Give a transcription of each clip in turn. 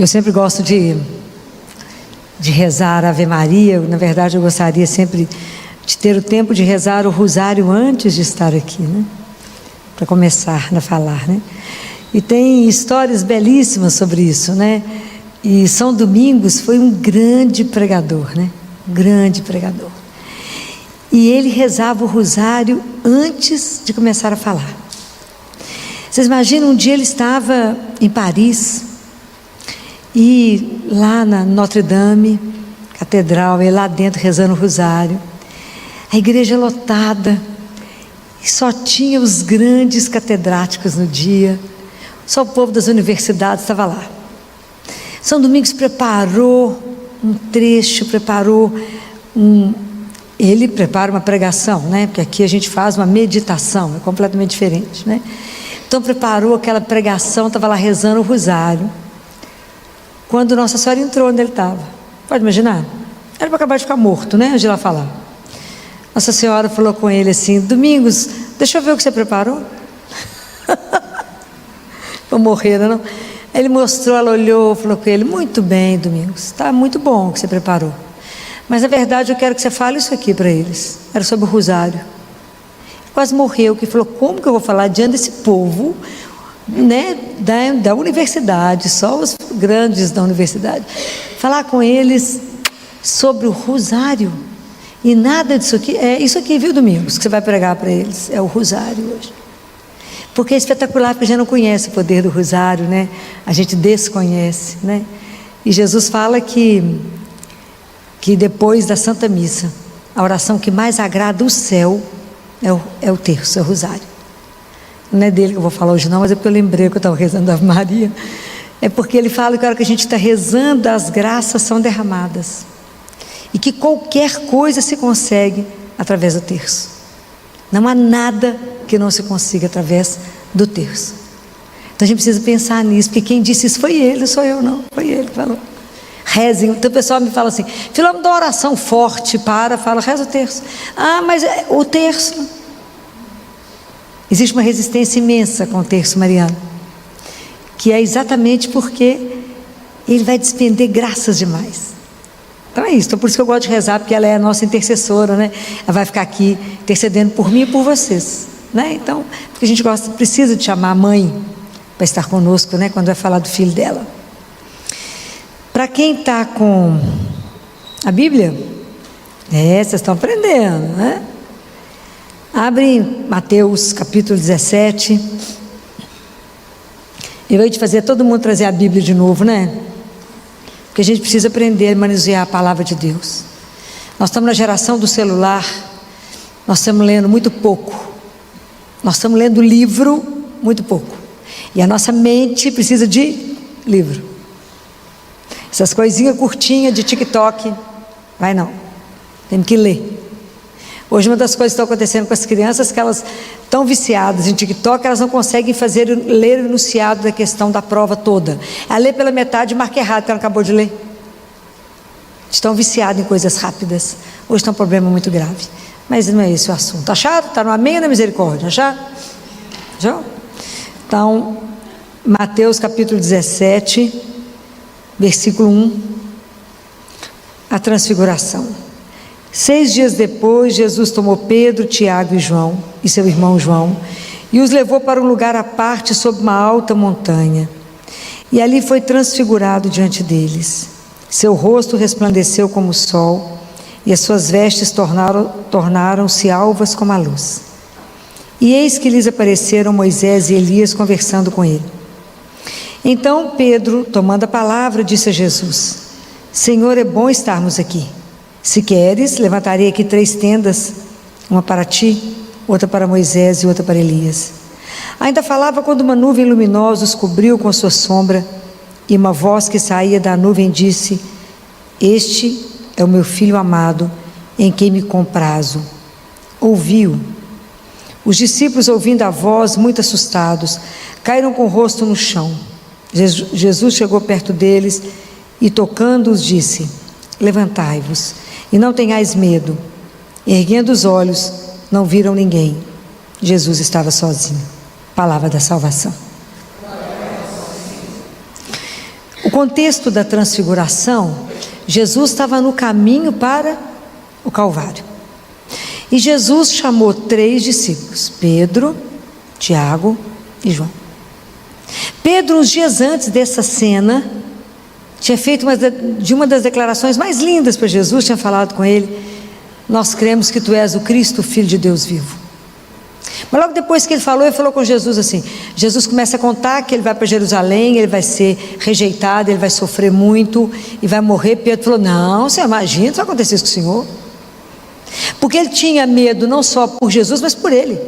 Eu sempre gosto de rezar a Ave Maria. Na verdade, eu gostaria sempre de ter o tempo de rezar o rosário antes de estar aqui, né? Para começar a falar, né? E tem histórias belíssimas sobre isso, né? E São Domingos foi um grande pregador, né? Grande pregador. E ele rezava o rosário antes de começar a falar. Vocês imaginam, um dia ele estava em Paris, e lá na Notre Dame, catedral, ele lá dentro rezando o rosário, a igreja lotada, e só tinha os grandes catedráticos no dia, só o povo das universidades estava lá. São Domingos preparou um trecho, ele prepara uma pregação, né? Porque aqui a gente faz uma meditação, é completamente diferente, né? Então preparou aquela pregação, estava lá rezando o rosário, quando Nossa Senhora entrou onde ele estava. Pode imaginar? Era para acabar de ficar morto, né? Antes de lá falar. Nossa Senhora falou com ele assim: Domingos, deixa eu ver o que você preparou. Vou morrer, não? Ele mostrou, ela olhou, falou com ele: muito bem, Domingos, está muito bom o que você preparou, mas na verdade eu quero que você fale isso aqui para eles. Era sobre o rosário. Quase morreu, que falou: como que eu vou falar diante desse povo, né, da universidade, só os grandes da universidade, falar com eles sobre o rosário? E nada disso aqui, é isso aqui, viu, Domingos, que você vai pregar para eles, é o rosário hoje. Porque é espetacular, porque a gente não conhece o poder do rosário, né? A gente desconhece, né? E Jesus fala que depois da Santa Missa, a oração que mais agrada o céu é o terço, é o rosário. Não é dele que eu vou falar hoje não, mas é porque eu lembrei que eu estava rezando a Ave Maria. É porque ele fala que a hora que a gente está rezando, as graças são derramadas, e que qualquer coisa se consegue através do terço. Não há nada que não se consiga através do terço. Então a gente precisa pensar nisso, porque quem disse isso foi ele, não sou eu não, foi ele que falou. Rezem. Então o pessoal me fala assim: Filó, me dá uma oração forte, fala, reza o terço. Ah, mas o terço, existe uma resistência imensa com o terço mariano, que é exatamente porque ele vai despender graças demais. Então é isso. Então por isso que eu gosto de rezar, porque ela é a nossa intercessora, né? Ela vai ficar aqui intercedendo por mim e por vocês, né? Então, porque a gente precisa de chamar a mãe para estar conosco, né? Quando vai falar do filho dela. Para quem está com a Bíblia, vocês estão aprendendo, né? Abre em Mateus capítulo 17. Eu vou te fazer todo mundo trazer a Bíblia de novo, né? Porque a gente precisa aprender a manusear a palavra de Deus. Nós estamos na geração do celular, nós estamos lendo muito pouco, nós estamos lendo livro muito pouco, e a nossa mente precisa de livro. Essas coisinhas curtinhas de TikTok, vai não, temos que ler. Hoje uma das coisas que está acontecendo com as crianças é que elas estão viciadas em TikTok, elas não conseguem ler o enunciado da questão da prova toda. Ela lê pela metade e marca errado, que ela acabou de ler. Estão viciadas em coisas rápidas. Hoje está um problema muito grave, mas não é esse o assunto. Acharam? Está no amém ou na misericórdia? Acharam? Então, Mateus capítulo 17, versículo 1, a transfiguração. 6 dias depois, Jesus tomou Pedro, Tiago e João, e seu irmão João, e os levou para um lugar à parte, sob uma alta montanha, e ali foi transfigurado diante deles. Seu rosto resplandeceu como o sol, e as suas vestes tornaram-se alvas como a luz. E eis que lhes apareceram Moisés e Elias conversando com ele. Então Pedro, tomando a palavra, disse a Jesus: Senhor, é bom estarmos aqui. Se queres, levantarei aqui 3 tendas, uma para ti, outra para Moisés e outra para Elias. Ainda falava quando uma nuvem luminosa os cobriu com sua sombra, e uma voz que saía da nuvem disse: Este é o meu filho amado, em quem me comprazo. Ouviu. Os discípulos, ouvindo a voz, muito assustados, caíram com o rosto no chão. Jesus chegou perto deles e, tocando-os, disse: Levantai-vos e não tenhais medo. Erguendo os olhos, não viram ninguém. Jesus estava sozinho. Palavra da salvação. O O contexto da transfiguração, Jesus estava no caminho para o Calvário. E Jesus chamou 3 discípulos, Pedro, Tiago e João. Pedro, uns dias antes dessa cena, tinha feito uma das declarações mais lindas para Jesus, tinha falado com ele: nós cremos que tu és o Cristo, o Filho de Deus vivo. Mas logo depois que ele falou com Jesus assim. Jesus começa a contar que ele vai para Jerusalém, ele vai ser rejeitado, ele vai sofrer muito e vai morrer. Pedro falou: não, você imagina, isso vai acontecer isso com o Senhor? Porque ele tinha medo não só por Jesus, mas por ele,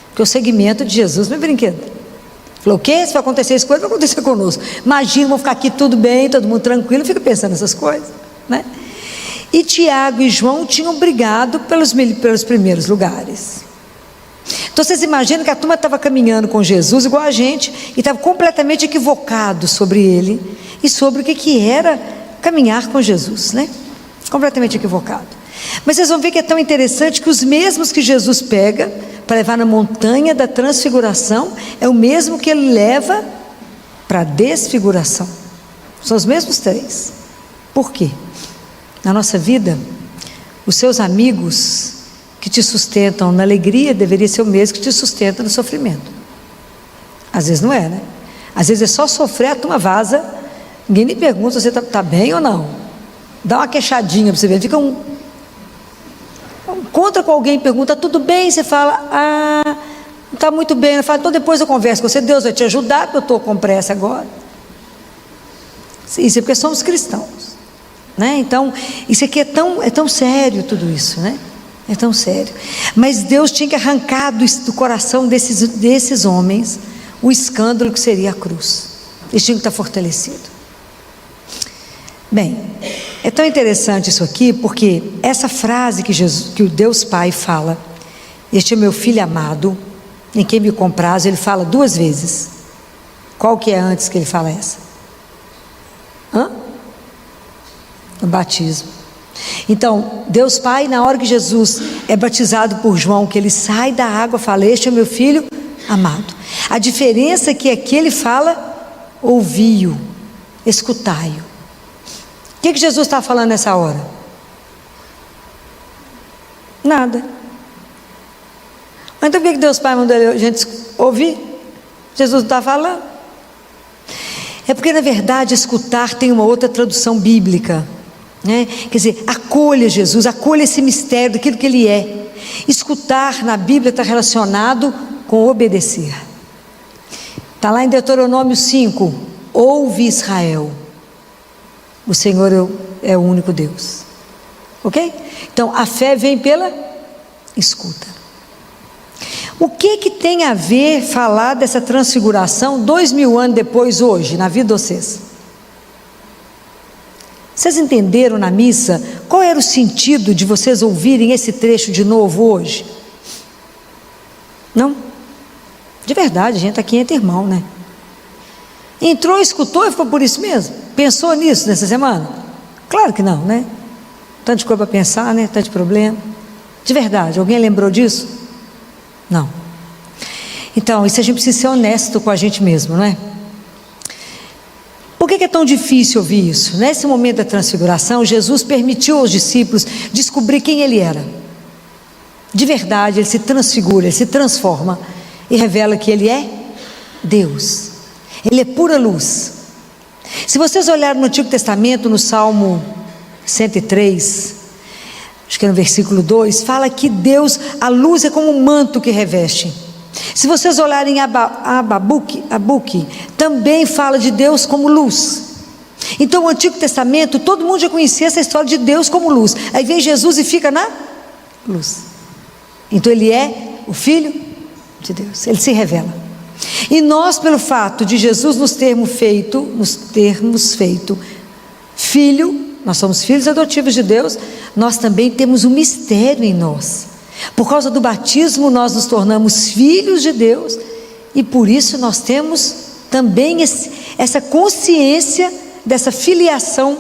porque o seguimento de Jesus não é brinquedo. Falou: o quê? Se vai acontecer isso com ele, vai acontecer conosco. Imagina, vamos ficar aqui tudo bem, todo mundo tranquilo. Fica pensando nessas coisas, né? E Tiago e João tinham brigado pelos primeiros lugares. Então vocês imaginam que a turma estava caminhando com Jesus igual a gente, e estava completamente equivocado sobre ele e sobre o que era caminhar com Jesus, né? Completamente equivocado. Mas vocês vão ver que é tão interessante que os mesmos que Jesus pega para levar na montanha da transfiguração é o mesmo que ele leva para a desfiguração. São os mesmos 3. Por quê? Na nossa vida, os seus amigos que te sustentam na alegria deveria ser o mesmo que te sustenta no sofrimento. Às vezes não é, né? Às vezes é só sofrer, a turma vaza, ninguém nem pergunta se você está bem ou não. Dá uma queixadinha para você ver, fica encontra com alguém, pergunta: tudo bem? Você fala: não está muito bem. Ela fala: então depois eu converso com você, Deus vai te ajudar, porque eu estou com pressa agora. Isso é porque somos cristãos, né? Então isso aqui é tão sério, tudo isso, né? É tão sério. Mas Deus tinha que arrancar do coração desses homens o escândalo que seria a cruz. Eles tinham que estar fortalecidos. Bem, é tão interessante isso aqui, porque essa frase que o Deus Pai fala: este é meu filho amado, em quem me compraz, ele fala 2 vezes. Qual que é antes que ele fala essa? O batismo. Então, Deus Pai, na hora que Jesus é batizado por João, que ele sai da água, fala: este é meu filho amado. A diferença é que aqui ele fala: ouvi-o, escutai-o. O que Jesus está falando nessa hora? Nada. Mas então por que Deus Pai mandou a gente ouvir? Jesus não está falando. É porque na verdade escutar tem uma outra tradução bíblica, né? Quer dizer, acolha Jesus, acolha esse mistério daquilo que ele é. Escutar na Bíblia está relacionado com obedecer. Está lá em Deuteronômio 5: ouve Israel, o Senhor é o único Deus. Ok? Então a fé vem pela escuta. O que tem a ver falar dessa transfiguração 2000 anos depois, hoje, na vida de vocês? Vocês entenderam na missa qual era o sentido de vocês ouvirem esse trecho de novo hoje? Não? De verdade, a gente está aqui entre irmão, né? Entrou, escutou e ficou por isso mesmo? Pensou nisso nessa semana? Claro que não, né? Tanto de coisa para pensar, né? Tanto de problema. De verdade, alguém lembrou disso? Não. Então, isso a gente precisa ser honesto com a gente mesmo, não é? Por que é tão difícil ouvir isso? Nesse momento da transfiguração, Jesus permitiu aos discípulos descobrir quem ele era. De verdade, ele se transfigura, ele se transforma e revela que ele é Deus. Ele é pura luz. Se vocês olharem no Antigo Testamento, no Salmo 103, acho que é no versículo 2, fala que Deus, a luz é como um manto que reveste. Se vocês olharem Abacuque, também fala de Deus como luz. Então o Antigo Testamento, todo mundo já conhecia essa história de Deus como luz. Aí vem Jesus e fica na luz. Então ele é o Filho de Deus, ele se revela. E nós, pelo fato de Jesus nos termos feito filho, nós somos filhos adotivos de Deus, nós também temos um mistério em nós. Por causa do batismo nós nos tornamos filhos de Deus, e por isso nós temos também essa consciência dessa filiação,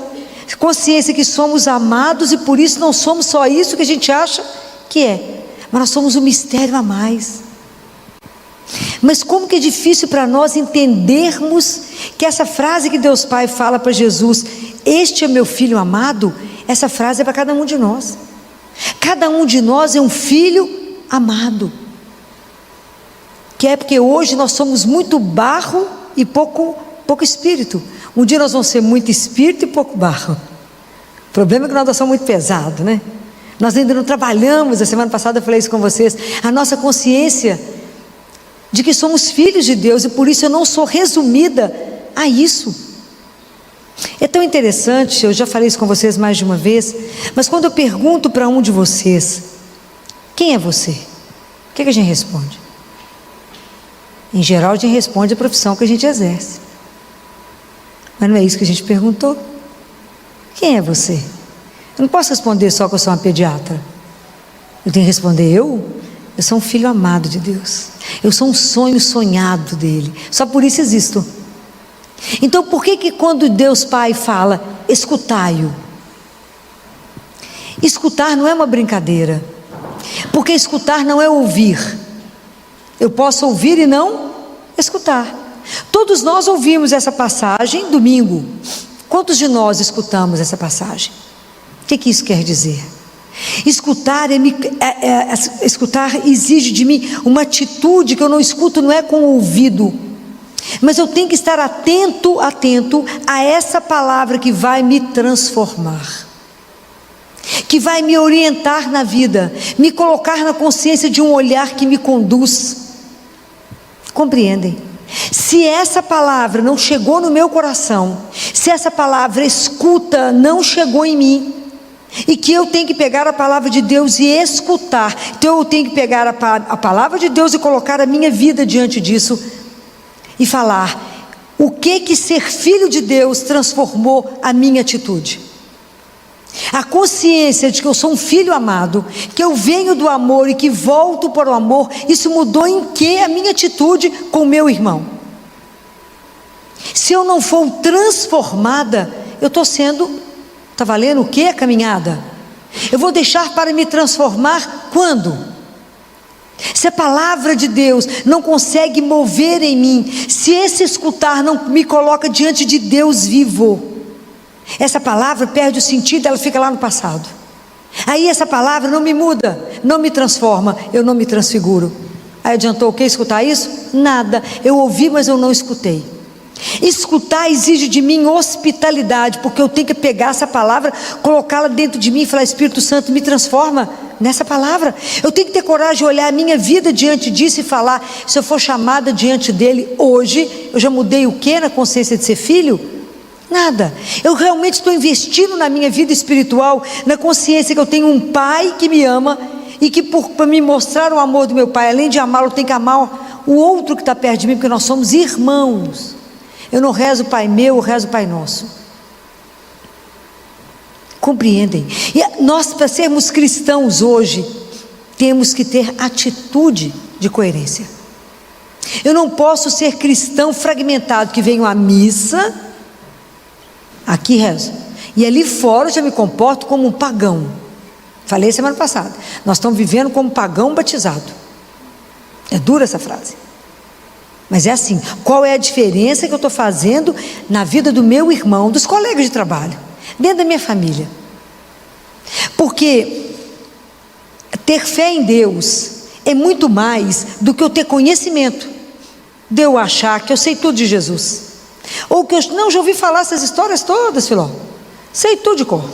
consciência que somos amados, e por isso não somos só isso que a gente acha que é, mas nós somos um mistério a mais. Mas como que é difícil para nós entendermos que essa frase que Deus Pai fala para Jesus, este é meu filho amado, essa frase é para cada um de nós. Cada um de nós é um filho amado. Que é porque hoje nós somos muito barro e pouco espírito. Um dia nós vamos ser muito espírito e pouco barro. O problema é que nós somos muito pesados, né? Nós ainda não trabalhamos, a semana passada eu falei isso com vocês, a nossa consciência de que somos filhos de Deus, e por isso eu não sou resumida a isso. É tão interessante, eu já falei isso com vocês mais de uma vez, mas quando eu pergunto para um de vocês, quem é você? O que a gente responde? Em geral a gente responde a profissão que a gente exerce, mas não é isso que a gente perguntou. Quem é você? Eu não posso responder só que eu sou uma pediatra. Eu tenho que responder, eu sou um filho amado de Deus, eu sou um sonho sonhado dele, só por isso existo. Então por que quando Deus Pai fala, escutai-o? Escutar não é uma brincadeira, porque escutar não é ouvir. Eu posso ouvir e não escutar. Todos nós ouvimos essa passagem domingo. Quantos de nós escutamos essa passagem? O que isso quer dizer? Escutar escutar exige de mim uma atitude que eu não escuto, não é com o ouvido, mas eu tenho que estar atento a essa palavra que vai me transformar, que vai me orientar na vida, me colocar na consciência de um olhar que me conduz. Compreendem? Se essa palavra não chegou no meu coração, se essa palavra escuta não chegou em mim, e que eu tenho que pegar a palavra de Deus e escutar, então eu tenho que pegar a palavra de Deus e colocar a minha vida diante disso, e falar, o que ser filho de Deus transformou a minha atitude? A consciência de que eu sou um filho amado, que eu venho do amor e que volto para o amor, isso mudou em que a minha atitude com o meu irmão? Se eu não for transformada, eu estou sendo, está valendo o que a caminhada? Eu vou deixar para me transformar quando? Se a palavra de Deus não consegue mover em mim, se esse escutar não me coloca diante de Deus vivo, essa palavra perde o sentido, ela fica lá no passado. Aí essa palavra não me muda, não me transforma, eu não me transfiguro. Aí adiantou o que escutar isso? Nada, eu ouvi, mas eu não escutei. Escutar exige de mim hospitalidade, porque eu tenho que pegar essa palavra, colocá-la dentro de mim e falar, Espírito Santo, me transforma nessa palavra. Eu tenho que ter coragem de olhar a minha vida diante disso e falar, se eu for chamada diante dele hoje, eu já mudei o que na consciência de ser filho? Nada. Eu realmente estou investindo na minha vida espiritual, na consciência que eu tenho um pai que me ama, e que para me mostrar o amor do meu pai, além de amá-lo, eu tenho que amar o outro que está perto de mim, porque nós somos irmãos. Eu não rezo Pai meu, eu rezo Pai nosso. Compreendem? E nós, para sermos cristãos hoje, temos que ter atitude de coerência. Eu não posso ser cristão fragmentado, que venho à missa, aqui rezo, e ali fora eu já me comporto como um pagão. Falei semana passada, nós estamos vivendo como pagão batizado. É dura essa frase, mas é assim. Qual é a diferença que eu estou fazendo na vida do meu irmão, dos colegas de trabalho, dentro da minha família? Porque ter fé em Deus é muito mais do que eu ter conhecimento, de eu achar que eu sei tudo de Jesus, ou que eu não, já ouvi falar essas histórias todas, Filó, sei tudo de cor.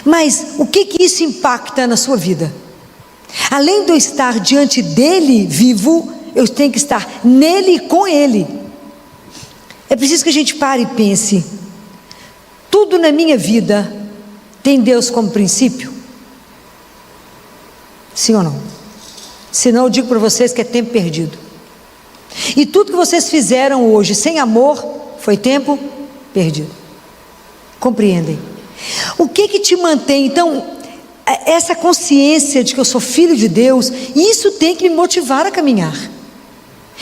Mas o que isso impacta na sua vida? Além de eu estar diante dele vivo, eu tenho que estar nele e com ele. É preciso que a gente pare e pense, tudo na minha vida tem Deus como princípio? Sim ou não? Senão eu digo para vocês que é tempo perdido. E tudo que vocês fizeram hoje sem amor foi tempo perdido. Compreendem? O que te mantém? Então, essa consciência de que eu sou filho de Deus, isso tem que me motivar a caminhar.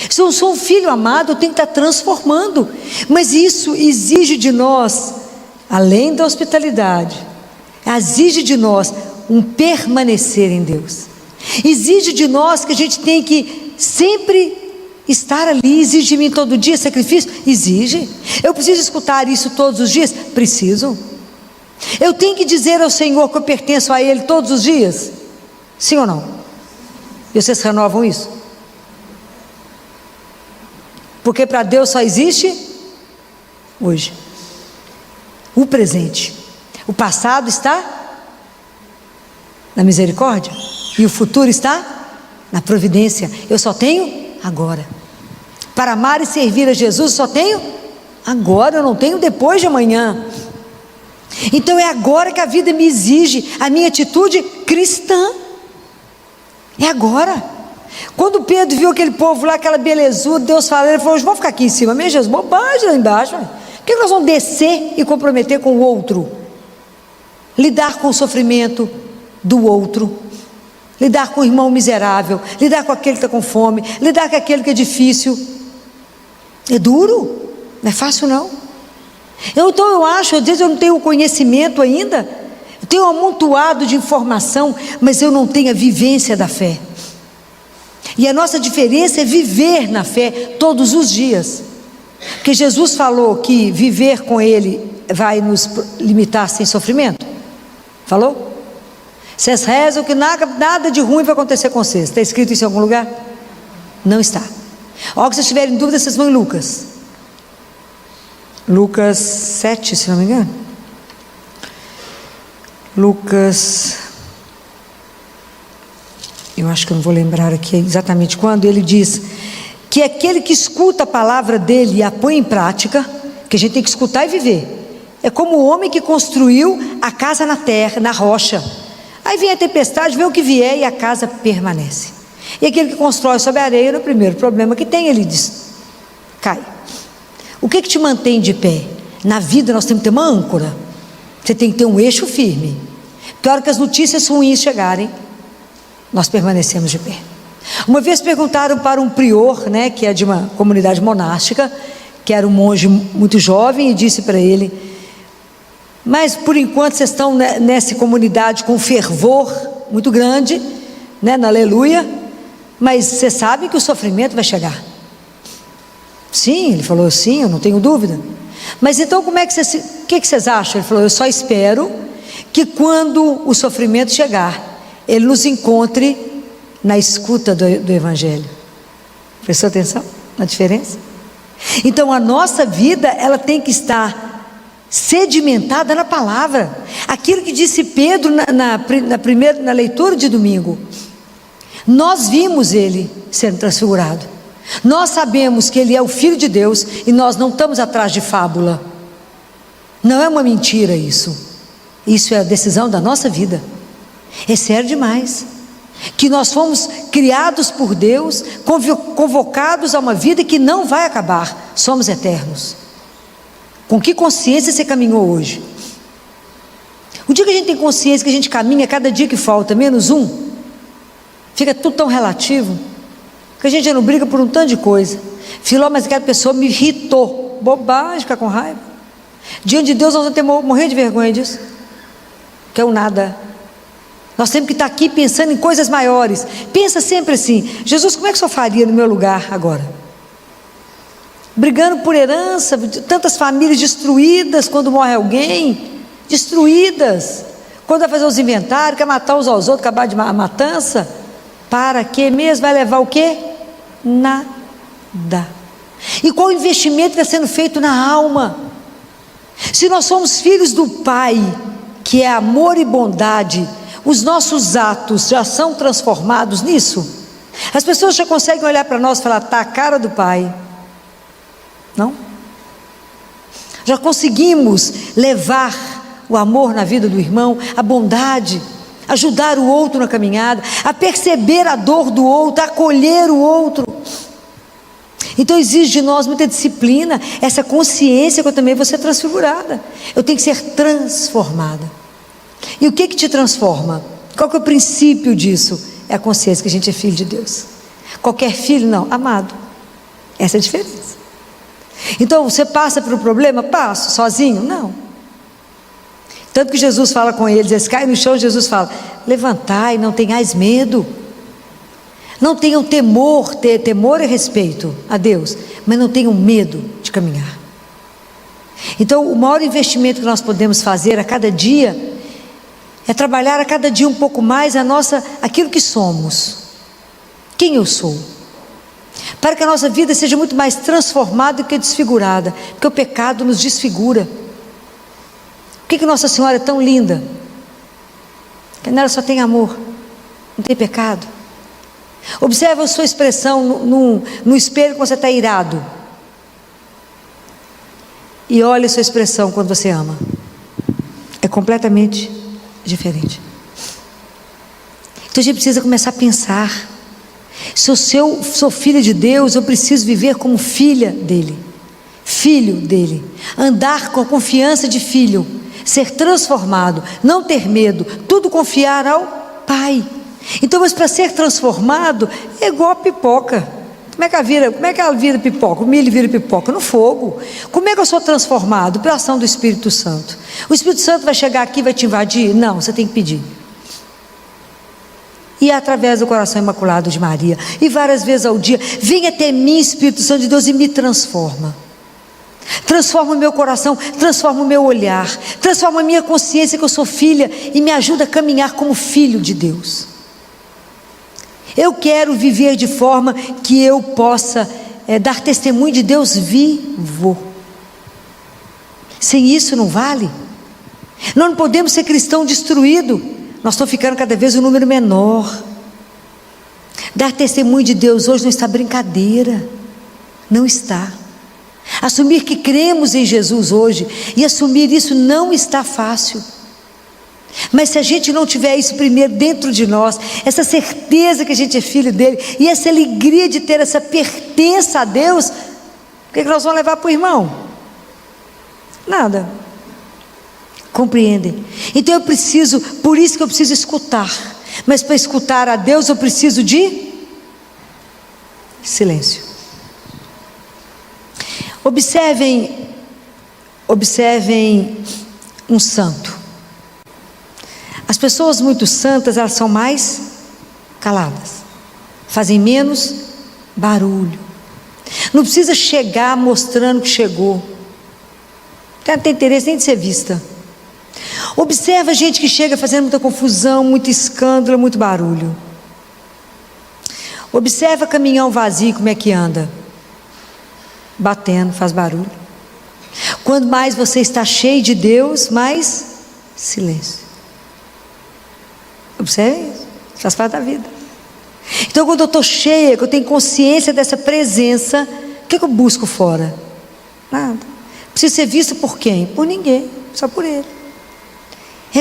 Se eu sou um filho amado, eu tenho que estar transformando. Mas isso exige de nós, além da hospitalidade, exige de nós um permanecer em Deus. Exige de nós que a gente tem que sempre Estar ali exige de mim todo dia sacrifício? Exige. Eu preciso escutar isso todos os dias? Preciso. Eu tenho que dizer ao Senhor que eu pertenço a Ele todos os dias? Sim ou não? E vocês renovam isso? Porque para Deus só existe hoje. O presente. O passado está na misericórdia. E o futuro está na providência. Eu só tenho agora. Para amar e servir a Jesus, só tenho agora. Eu não tenho depois de amanhã. Então é agora que a vida me exige a minha atitude cristã. É agora. Quando Pedro viu aquele povo lá, aquela belezura, Deus falou, ele falou: vamos ficar aqui em cima mesmo, Jesus? Bobagem lá embaixo. Por que nós vamos descer e comprometer com o outro? Lidar com o sofrimento do outro, lidar com o irmão miserável, lidar com aquele que está com fome, lidar com aquele que é difícil. É duro, não é fácil não. Então eu acho, às vezes eu não tenho conhecimento ainda, eu tenho um amontoado de informação, mas eu não tenho a vivência da fé. E a nossa diferença é viver na fé todos os dias. Porque Jesus falou que viver com Ele vai nos limitar sem sofrimento. Falou? Vocês rezam que nada de ruim vai acontecer com vocês. Está escrito isso em algum lugar? Não está. Ó, que vocês tiverem dúvida, vocês vão em Lucas. Lucas 7, se não me engano. Lucas, eu acho que eu não vou lembrar aqui exatamente quando, ele diz que aquele que escuta a palavra dele e a põe em prática, que a gente tem que escutar e viver, é como o homem que construiu a casa na terra, na rocha. Aí vem a tempestade, vem o que vier e a casa permanece. E aquele que constrói sobre a areia, no primeiro problema que tem, ele diz, cai. O que te mantém de pé? Na vida nós temos que ter uma âncora. Você tem que ter um eixo firme. Porque a hora que as notícias ruins chegarem, nós permanecemos de pé. Uma vez perguntaram para um prior, né, que é de uma comunidade monástica, que era um monge muito jovem, e disse para ele: mas por enquanto vocês estão nessa comunidade com fervor muito grande, né, na aleluia, mas vocês sabem que o sofrimento vai chegar. Sim, ele falou, sim, eu não tenho dúvida. Mas então como é que vocês, o que vocês acham? Ele falou: eu só espero que quando o sofrimento chegar, ele nos encontre na escuta do Evangelho. Prestou atenção na diferença? Então a nossa vida, ela tem que estar sedimentada na palavra. Aquilo que disse Pedro na leitura de domingo. Nós vimos ele sendo transfigurado. Nós sabemos que ele é o Filho de Deus e nós não estamos atrás de fábula. Não é uma mentira isso. Isso é a decisão da nossa vida. É sério demais. Que nós fomos criados por Deus, convocados a uma vida que não vai acabar. Somos eternos. Com que consciência você caminhou hoje? O dia que a gente tem consciência que a gente caminha, cada dia que falta, menos um, fica tudo tão relativo, que a gente já não briga por um tanto de coisa. Filó, mas aquela pessoa me irritou. Bobagem, ficar com raiva. Diante de Deus nós vamos ter morrer de vergonha disso. Que é o nada. Nós temos que estar aqui pensando em coisas maiores. Pensa sempre assim: Jesus, como é que o senhor faria no meu lugar agora? Brigando por herança, tantas famílias destruídas quando morre alguém, destruídas, quando vai fazer os inventários, quer matar uns aos outros, acabar de matança. Para quê mesmo? Vai levar o quê? Nada. E qual o investimento que está sendo feito na alma? Se nós somos filhos do Pai, que é amor e bondade, os nossos atos já são transformados nisso? As pessoas já conseguem olhar para nós e falar: está a cara do Pai. Não? Já conseguimos levar o amor na vida do irmão, a bondade, ajudar o outro na caminhada, a perceber a dor do outro, a acolher o outro. Então exige de nós muita disciplina, essa consciência que eu também vou ser transfigurada. Eu tenho que ser transformada. E o que te transforma? Qual que é o princípio disso? É a consciência que a gente é filho de Deus. Qualquer filho não, amado. Essa é a diferença. Então você passa por um problema? Passo, sozinho? Não. Tanto que Jesus fala com eles, eles caem no chão, Jesus fala: levantai, não tenhais medo. Não tenham temor, ter temor e respeito a Deus, mas não tenham medo de caminhar. Então, o maior investimento que nós podemos fazer a cada dia é trabalhar a cada dia um pouco mais aquilo que somos. Quem eu sou? Para que a nossa vida seja muito mais transformada do que desfigurada, porque o pecado nos desfigura. Por que Nossa Senhora é tão linda? Porque nela só tem amor, não tem pecado. Observe a sua expressão no espelho quando você está irado, e olhe a sua expressão quando você ama. É completamente diferente. Então a gente precisa começar a pensar: se eu sou filha de Deus, eu preciso viver como filha dele, filho dele, andar com a confiança de filho, ser transformado, não ter medo, tudo confiar ao Pai. Então, mas para ser transformado é igual a pipoca. Como é que ela vira pipoca? O milho vira pipoca no fogo. Como é que eu sou transformado? Pela ação do Espírito Santo. O Espírito Santo vai chegar aqui e vai te invadir? Não, você tem que pedir. E é através do coração imaculado de Maria, e várias vezes ao dia: vem até mim, Espírito Santo de Deus, e me transforma. Transforma o meu coração, transforma o meu olhar, transforma a minha consciência que eu sou filha, e me ajuda a caminhar como filho de Deus. Eu quero viver de forma que eu possa dar testemunho de Deus vivo. Sem isso não vale. Nós não podemos ser cristão destruído. Nós estamos ficando cada vez um número menor. Dar testemunho de Deus hoje não está brincadeira. Não está. Assumir que cremos em Jesus hoje, e assumir isso não está fácil. Mas se a gente não tiver isso primeiro dentro de nós, essa certeza que a gente é filho dele, e essa alegria de ter essa pertença a Deus, o que nós vamos levar para o irmão? Nada. Compreendem? Então por isso que eu preciso escutar. Mas para escutar a Deus eu preciso de silêncio. Observem um santo. As pessoas muito santas, elas são mais caladas, fazem menos barulho. Não precisa chegar mostrando que chegou. Não tem interesse nem de ser vista. Observa a gente que chega fazendo muita confusão, muito escândalo, muito barulho. Observa caminhão vazio, como é que anda. Batendo, faz barulho. Quanto mais você está cheio de Deus, mais silêncio. Observe isso, faz parte da vida. Então, quando eu estou cheia, que eu tenho consciência dessa presença, o que eu busco fora? Nada. Preciso ser visto por quem? Por ninguém, só por Ele.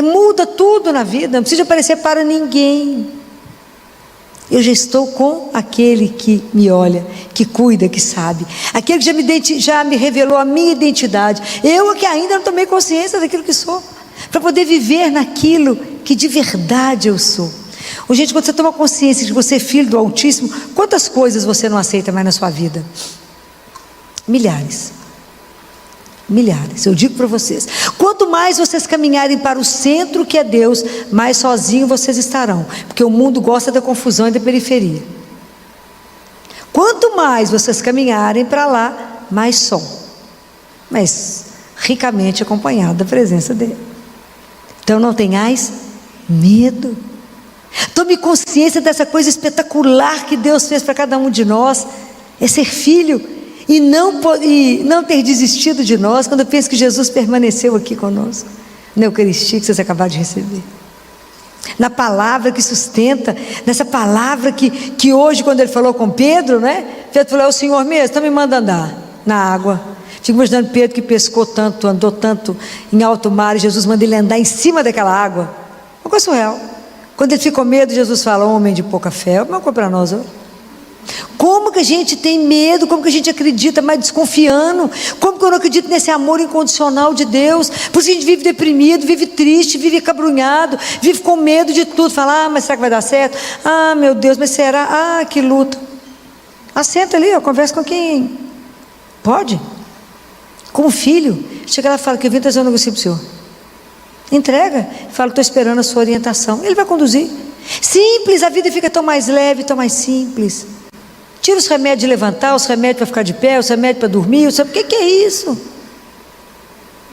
Muda tudo na vida, não precisa aparecer para ninguém. Eu já estou com aquele que me olha, que cuida, que sabe, aquele que já me revelou a minha identidade. Eu que ainda não tomei consciência daquilo que sou, para poder viver naquilo que de verdade eu sou. Gente, quando você toma consciência de que você é filho do Altíssimo, quantas coisas você não aceita mais na sua vida? Milhares. Eu digo para vocês, quanto mais vocês caminharem para o centro que é Deus, mais sozinhos vocês estarão, porque o mundo gosta da confusão e da periferia. Quanto mais vocês caminharem para lá, mais som, mas ricamente acompanhado da presença dele. Então não tenhais medo. Tome consciência dessa coisa espetacular que Deus fez para cada um de nós, é ser filho. E não ter desistido de nós, quando eu penso que Jesus permaneceu aqui conosco, na Eucaristia que vocês acabaram de receber, na palavra que sustenta, nessa palavra que hoje, quando ele falou com Pedro, né? Pedro falou: é o Senhor mesmo, então me manda andar na água. Fico imaginando Pedro que pescou tanto, andou tanto em alto mar, e Jesus manda ele andar em cima daquela água. Uma coisa surreal. Quando ele ficou com medo, Jesus fala: homem de pouca fé. Uma coisa para nós hoje. Como que a gente tem medo, como que a gente acredita, mas desconfiando, como que eu não acredito nesse amor incondicional de Deus? Por isso a gente vive deprimido, vive triste, vive acabrunhado, vive com medo de tudo, fala: mas será que vai dar certo? Meu Deus, mas será? Que luta. Senta ali, conversa com quem pode, como filho, chega lá e fala: que eu vim trazer um negócio para o senhor, entrega, fala: estou esperando a sua orientação, ele vai conduzir. Simples, a vida fica tão mais leve, tão mais simples. Tira os remédios de levantar, os remédios para ficar de pé, os remédios para dormir. O que é isso?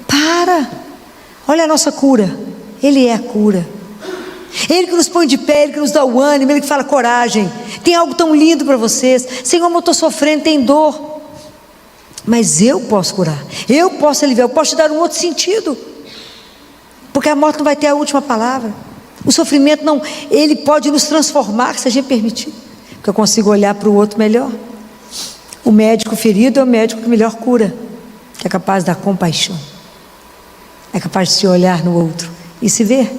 Para. Olha a nossa cura. Ele é a cura. Ele que nos põe de pé, Ele que nos dá o ânimo, Ele que fala coragem. Tem algo tão lindo para vocês. Senhor, eu estou sofrendo, tem dor. Mas eu posso curar. Eu posso aliviar, eu posso te dar um outro sentido. Porque a morte não vai ter a última palavra. O sofrimento não, ele pode nos transformar se a gente permitir. Porque eu consigo olhar para o outro melhor. O médico ferido é o médico que melhor cura, que é capaz de dar compaixão, é capaz de se olhar no outro e se ver.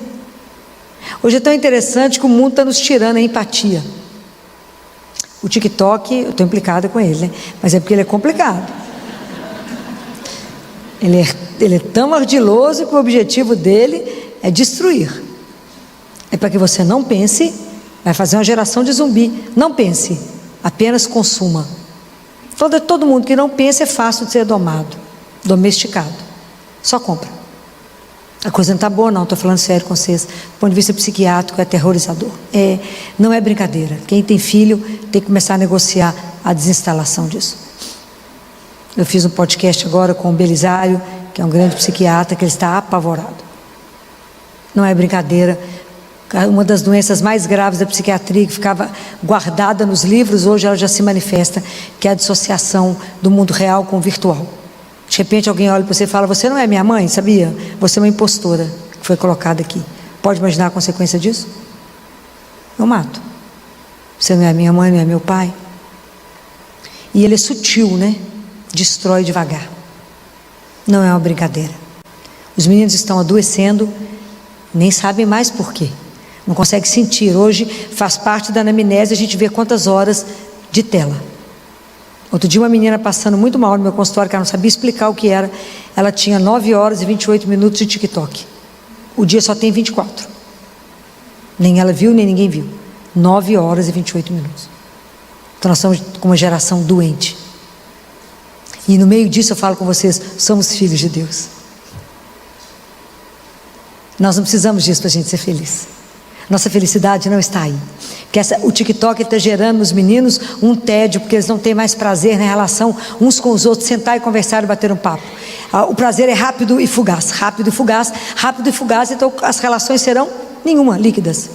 Hoje é tão interessante que o mundo está nos tirando a empatia. O TikTok, eu estou implicada com ele, né? Mas é porque ele é complicado. Ele é tão ardiloso que o objetivo dele é destruir. É para que você não pense, vai fazer uma geração de zumbi. Não pense, apenas consuma. Todo mundo que não pensa é fácil de ser domado, domesticado. Só compra. A coisa não está boa não, estou falando sério com vocês. Do ponto de vista psiquiátrico é aterrorizador. Não é brincadeira. Quem tem filho tem que começar a negociar a desinstalação disso. Eu fiz um podcast agora com o Belisário, que é um grande psiquiatra, que ele está apavorado. Não é brincadeira. Uma das doenças mais graves da psiquiatria, que ficava guardada nos livros, hoje ela já se manifesta, que é a dissociação do mundo real com o virtual. De repente alguém olha para você e fala: você não é minha mãe, sabia? Você é uma impostora que foi colocada aqui. Pode imaginar a consequência disso? Eu mato. Você não é minha mãe, não é meu pai. E ele é sutil, né? Destrói devagar. Não é uma brincadeira. Os meninos estão adoecendo, nem sabem mais por quê. Não consegue sentir. Hoje faz parte da anamnese, a gente vê quantas horas de tela. Outro dia uma menina passando muito mal no meu consultório, que ela não sabia explicar o que era. Ela tinha 9 horas e 28 minutos de TikTok. O dia só tem 24. Nem ela viu, nem ninguém viu. 9 horas e 28 minutos. Então nós estamos com uma geração doente. E no meio disso eu falo com vocês, somos filhos de Deus. Nós não precisamos disso para a gente ser feliz. Nossa felicidade não está aí. Porque o TikTok está gerando nos meninos um tédio, porque eles não têm mais prazer na relação uns com os outros, sentar e conversar e bater um papo. O prazer é rápido e fugaz, rápido e fugaz, rápido e fugaz, então as relações serão nenhuma, líquidas.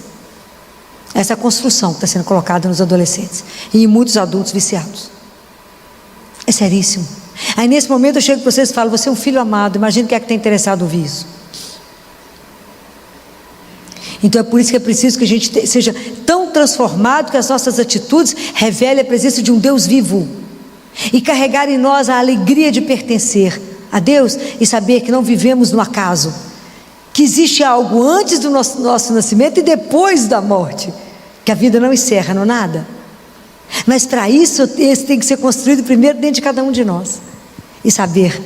Essa é a construção que está sendo colocada nos adolescentes e em muitos adultos viciados. É seríssimo. Aí nesse momento eu chego para vocês e falo: você é um filho amado, imagina quem é que está interessado em ouvir isso. Então é por isso que é preciso que a gente seja tão transformado que as nossas atitudes revelem a presença de um Deus vivo e carregar em nós a alegria de pertencer a Deus e saber que não vivemos no acaso, que existe algo antes do nosso nascimento e depois da morte, que a vida não encerra no nada. Mas para isso, esse tem que ser construído primeiro dentro de cada um de nós e saber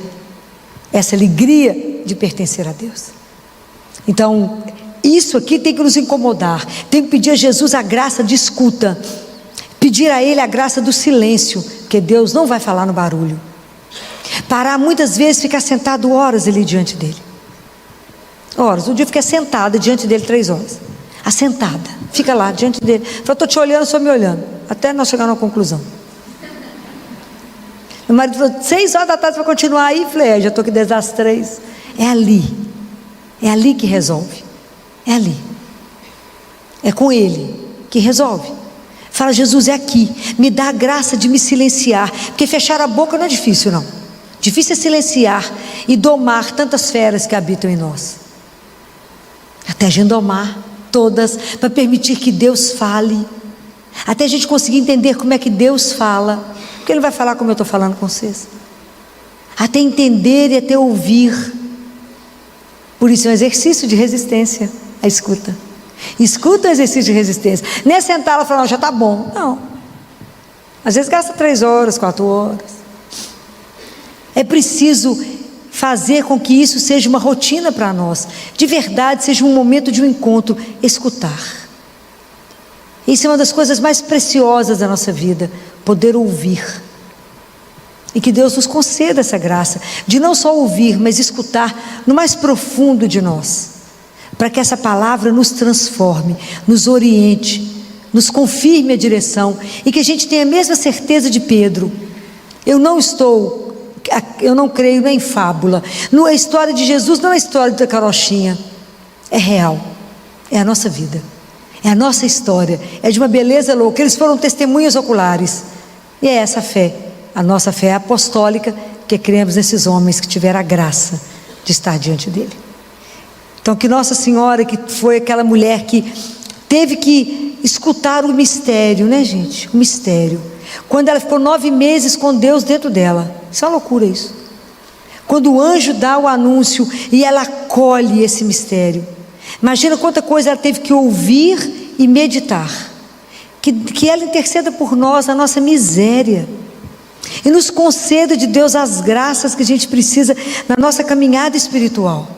essa alegria de pertencer a Deus. Então isso aqui tem que nos incomodar. Tem que pedir a Jesus a graça de escuta, pedir a Ele a graça do silêncio, porque Deus não vai falar no barulho. Parar muitas vezes, ficar sentado horas ali diante dele. Horas. Um dia eu fiquei sentada diante dele 3 horas. Assentada, fica lá diante dele. Falei: estou te olhando, só me olhando, até nós chegar numa conclusão. Meu marido falou: 6 horas da tarde para continuar aí. Falei: já estou aqui desde as 3. É ali que resolve. É ali, é com Ele que resolve. Fala: Jesus, é aqui, me dá a graça de me silenciar, porque fechar a boca não é difícil não. Difícil é silenciar e domar tantas feras que habitam em nós. Até a gente domar todas, para permitir que Deus fale, até a gente conseguir entender como é que Deus fala, porque Ele vai falar como eu estou falando com vocês, até entender e até ouvir. Por isso é um exercício de resistência. A escuta. Escuta é exercício de resistência. Nem é sentar lá e falar: não, já está bom. Não. Às vezes gasta 3 horas, 4 horas. É preciso fazer com que isso seja uma rotina para nós. De verdade, seja um momento de um encontro. Escutar. Isso é uma das coisas mais preciosas da nossa vida. Poder ouvir. E que Deus nos conceda essa graça de não só ouvir, mas escutar no mais profundo de nós. para que essa palavra nos transforme, nos oriente, nos confirme a direção, e que a gente tenha a mesma certeza de Pedro. Eu não creio nem em fábula. A história de Jesus não é a história da carochinha, é real, é a nossa vida, é a nossa história, é de uma beleza louca. Eles foram testemunhas oculares, e é essa fé, a nossa fé apostólica, que cremos nesses homens que tiveram a graça de estar diante dele. Então, que Nossa Senhora, que foi aquela mulher que teve que escutar o mistério, né, gente? O mistério. Quando ela ficou 9 meses com Deus dentro dela. Isso é uma loucura, isso. Quando o anjo dá o anúncio e ela acolhe esse mistério. Imagina quanta coisa ela teve que ouvir e meditar. Que ela interceda por nós, na nossa miséria. E nos conceda de Deus as graças que a gente precisa na nossa caminhada espiritual.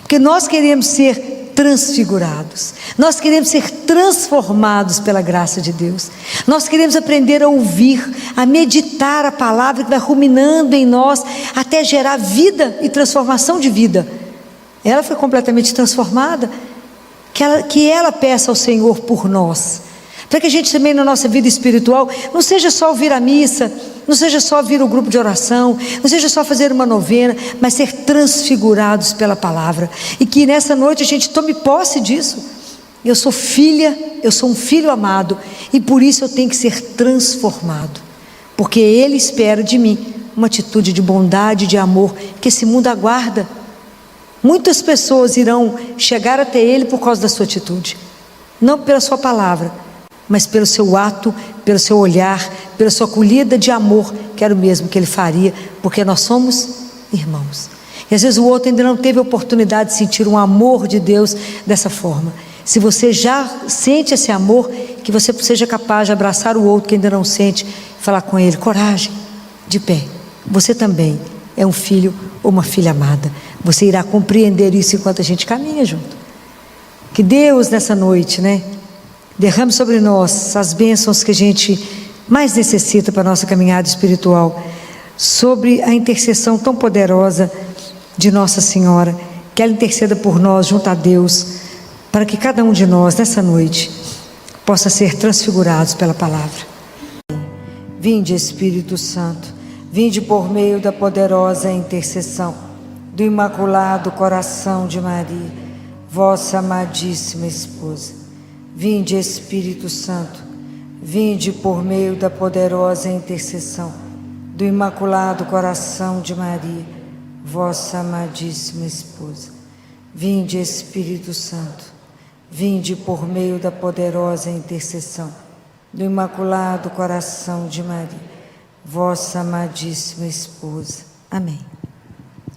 Porque nós queremos ser transfigurados, nós queremos ser transformados pela graça de Deus, nós queremos aprender a ouvir, a meditar a palavra que vai ruminando em nós, até gerar vida e transformação de vida. Ela foi completamente transformada, que ela peça ao Senhor por nós, para que a gente também na nossa vida espiritual, não seja só ouvir a missa, não seja só vir o grupo de oração, não seja só fazer uma novena, mas ser transfigurados pela palavra, e que nessa noite a gente tome posse disso. Eu sou filha, eu sou um filho amado, e por isso eu tenho que ser transformado, porque Ele espera de mim uma atitude de bondade, de amor, que esse mundo aguarda. Muitas pessoas irão chegar até Ele por causa da sua atitude, não pela sua palavra, mas pelo seu ato, pelo seu olhar, pela sua acolhida de amor, que era o mesmo que Ele faria, porque nós somos irmãos. E às vezes o outro ainda não teve a oportunidade de sentir um amor de Deus dessa forma. Se você já sente esse amor, que você seja capaz de abraçar o outro que ainda não sente, falar com ele: coragem, de pé, você também é um filho ou uma filha amada. Você irá compreender isso enquanto a gente caminha junto. Que Deus nessa noite, derrame sobre nós as bênçãos que a gente mais necessita para a nossa caminhada espiritual, sobre a intercessão tão poderosa de Nossa Senhora, que ela interceda por nós junto a Deus, para que cada um de nós nessa noite possa ser transfigurados pela palavra. Vinde, Espírito Santo, vinde por meio da poderosa intercessão do Imaculado Coração de Maria, vossa amadíssima esposa. Vinde, Espírito Santo, vinde por meio da poderosa intercessão do Imaculado Coração de Maria, vossa amadíssima esposa. Vinde, Espírito Santo, vinde por meio da poderosa intercessão do Imaculado Coração de Maria, vossa amadíssima esposa. Amém.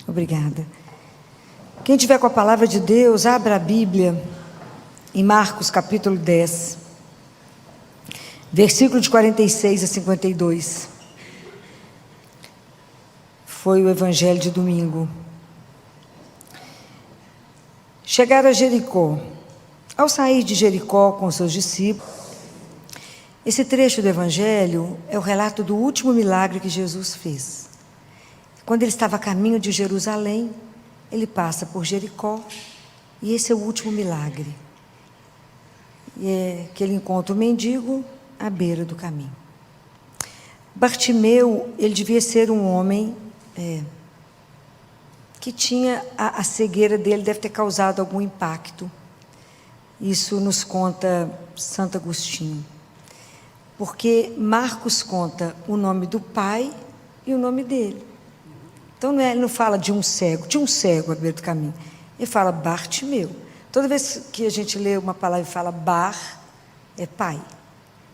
Obrigada. Quem tiver com a palavra de Deus, abra a Bíblia em Marcos capítulo 10, versículo de 46 a 52. Foi o evangelho de domingo. Chegaram a Jericó. Ao sair de Jericó com seus discípulos, esse trecho do evangelho é o relato do último milagre que Jesus fez. Quando ele estava a caminho de Jerusalém, ele passa por Jericó, e esse é o último milagre. E é que ele encontra o mendigo à beira do caminho. Bartimeu, ele devia ser um homem que tinha a cegueira dele, deve ter causado algum impacto. Isso nos conta Santo Agostinho, porque Marcos conta o nome do pai e o nome dele. Então ele não fala de um cego, tinha um cego à beira do caminho, ele fala Bartimeu. Toda vez que a gente lê uma palavra e fala Bar, é pai.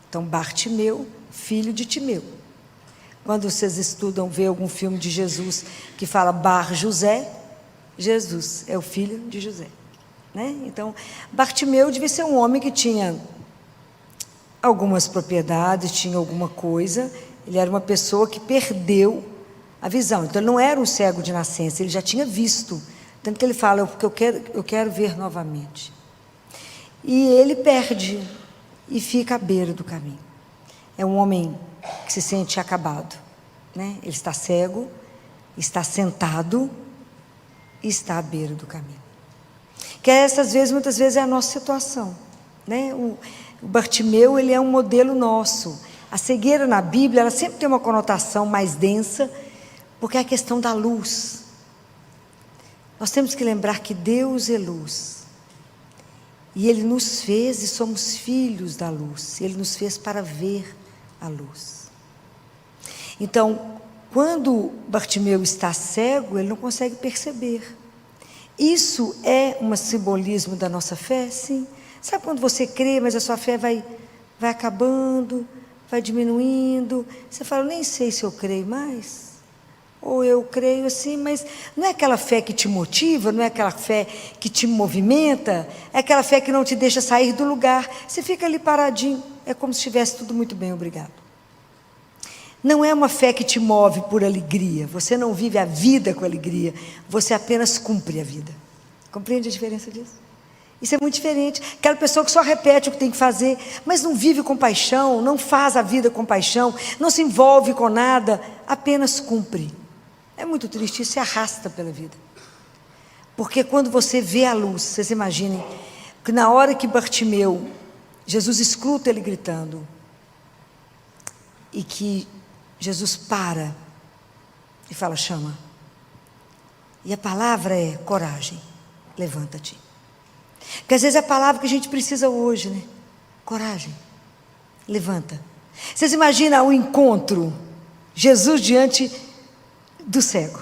Então Bartimeu, filho de Timeu. Quando vocês estudam, vê algum filme de Jesus que fala Bar José, Jesus é o filho de José, Então Bartimeu devia ser um homem que tinha algumas propriedades, tinha alguma coisa. Ele era uma pessoa que perdeu a visão. Então ele não era um cego de nascença, ele já tinha visto. Tanto que ele fala, porque eu quero ver novamente. E ele perde e fica à beira do caminho. É um homem que se sente acabado, Ele está cego, está sentado e está à beira do caminho. Que essas vezes, muitas vezes é a nossa situação, né? O Bartimeu, ele é um modelo nosso. A cegueira na Bíblia, ela sempre tem uma conotação mais densa, porque é a questão da luz. Nós temos que lembrar que Deus é luz, e Ele nos fez e somos filhos da luz, Ele nos fez para ver a luz. Então, quando Bartimeu está cego, ele não consegue perceber. Isso é um simbolismo da nossa fé? Sim. Sabe quando você crê, mas a sua fé vai acabando, vai diminuindo, você fala, nem sei se eu creio mais, ou eu creio assim, mas não é aquela fé que te motiva, não é aquela fé que te movimenta, é aquela fé que não te deixa sair do lugar, você fica ali paradinho, é como se estivesse tudo muito bem, obrigado. Não é uma fé que te move por alegria, você não vive a vida com alegria, você apenas cumpre a vida. Compreende a diferença disso? Isso é muito diferente. Aquela pessoa que só repete o que tem que fazer, mas não vive com paixão, não faz a vida com paixão, não se envolve com nada, apenas cumpre. É muito triste, isso se arrasta pela vida. Porque quando você vê a luz, vocês imaginem, que na hora que Bartimeu, Jesus escuta ele gritando, e que Jesus para e fala, chama. E a palavra é coragem, levanta-te. Porque às vezes é a palavra que a gente precisa hoje, né? Coragem, levanta. Vocês imaginam o encontro, Jesus diante do cego.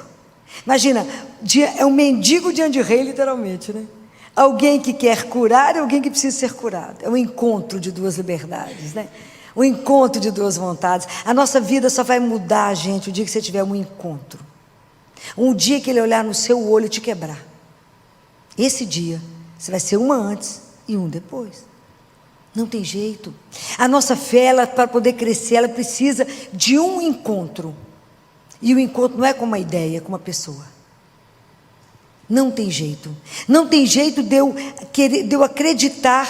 Imagina, é um mendigo diante de rei, literalmente, né? Alguém que quer curar e alguém que precisa ser curado. É um encontro de duas liberdades, né? Um encontro de duas vontades. A nossa vida só vai mudar, gente, o dia que você tiver um encontro. Um dia que ele olhar no seu olho e te quebrar. Esse dia, você vai ser uma antes e um depois. Não tem jeito. A nossa fé, ela, para poder crescer, ela precisa de um encontro. E o encontro não é com uma ideia, é com uma pessoa. Não tem jeito. Não tem jeito de eu acreditar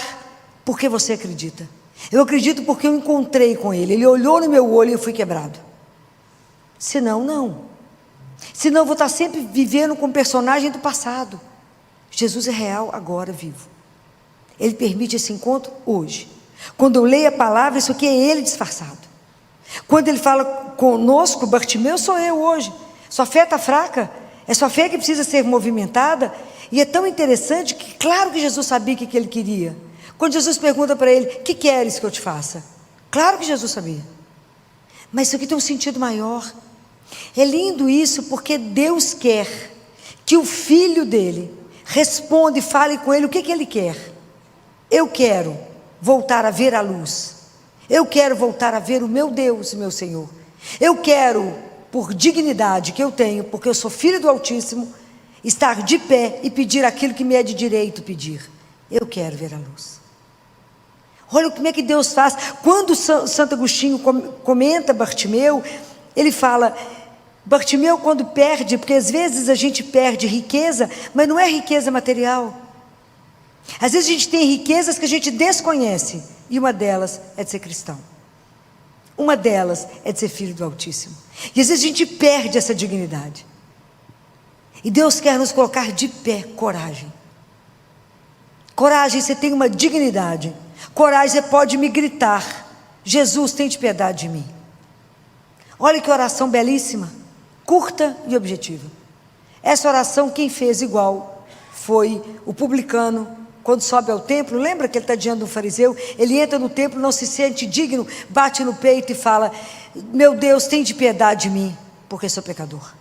porque você acredita. Eu acredito porque eu encontrei com ele. Ele olhou no meu olho e eu fui quebrado. Senão, não. Senão eu vou estar sempre vivendo com o personagem do passado. Jesus é real, agora vivo. Ele permite esse encontro hoje. Quando eu leio a palavra, isso aqui é ele disfarçado. Quando ele fala conosco, Bartimeu, sou eu hoje. Sua fé está fraca, é sua fé que precisa ser movimentada. E é tão interessante que, claro que Jesus sabia o que ele queria. Quando Jesus pergunta para ele, que queres que eu te faça? Claro que Jesus sabia. Mas isso aqui tem um sentido maior. É lindo isso, porque Deus quer que o filho dele responda e fale com ele o que ele quer. Eu quero voltar a ver a luz. Eu quero voltar a ver o meu Deus e meu Senhor. Eu quero, por dignidade que eu tenho, porque eu sou filho do Altíssimo, estar de pé e pedir aquilo que me é de direito pedir. Eu quero ver a luz. Olha como é que Deus faz. Quando Santo Agostinho comenta Bartimeu, ele fala, Bartimeu quando perde, porque às vezes a gente perde riqueza, mas não é riqueza material. Às vezes a gente tem riquezas que a gente desconhece, e uma delas é de ser cristão. Uma delas é de ser filho do Altíssimo. E às vezes a gente perde essa dignidade. E Deus quer nos colocar de pé, coragem. Coragem, você tem uma dignidade. Coragem, você pode me gritar, Jesus, tem de piedade de mim. Olha que oração belíssima, curta e objetiva. Essa oração quem fez igual foi o publicano, quando sobe ao templo. Lembra que ele está diante de um fariseu? Ele entra no templo, não se sente digno, bate no peito e fala, meu Deus, tem de piedade de mim, porque sou pecador.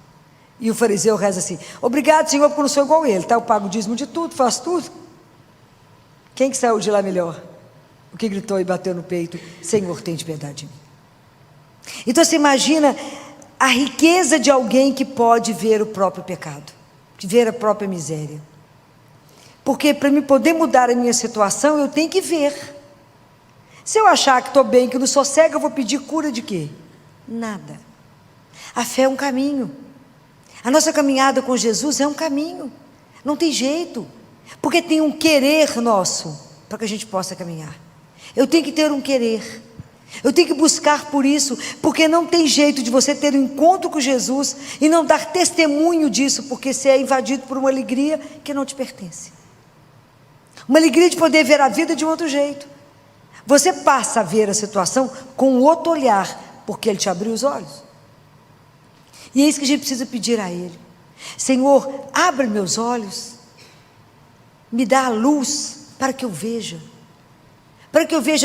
E o fariseu reza assim, obrigado Senhor, porque eu não sou igual a ele, tá? Eu pago o dízimo de tudo, faço tudo. Quem que saiu de lá melhor? O que gritou e bateu no peito, Senhor, tem de piedade de mim. Então você imagina a riqueza de alguém que pode ver o próprio pecado, de ver a própria miséria. Porque para mim poder mudar a minha situação, eu tenho que ver. Se eu achar que estou bem, que não sou cega, eu vou pedir cura de quê? Nada. A fé é um caminho. A nossa caminhada com Jesus é um caminho. Não tem jeito. Porque tem um querer nosso, para que a gente possa caminhar. Eu tenho que ter um querer. Eu tenho que buscar por isso, porque não tem jeito de você ter um encontro com Jesus e não dar testemunho disso, porque você é invadido por uma alegria que não te pertence. uma alegria de poder ver a vida de um outro jeito. Você passa a ver a situação com outro olhar, porque Ele te abriu os olhos. E é isso que a gente precisa pedir a Ele. Senhor, abre meus olhos, me dá a luz para que eu veja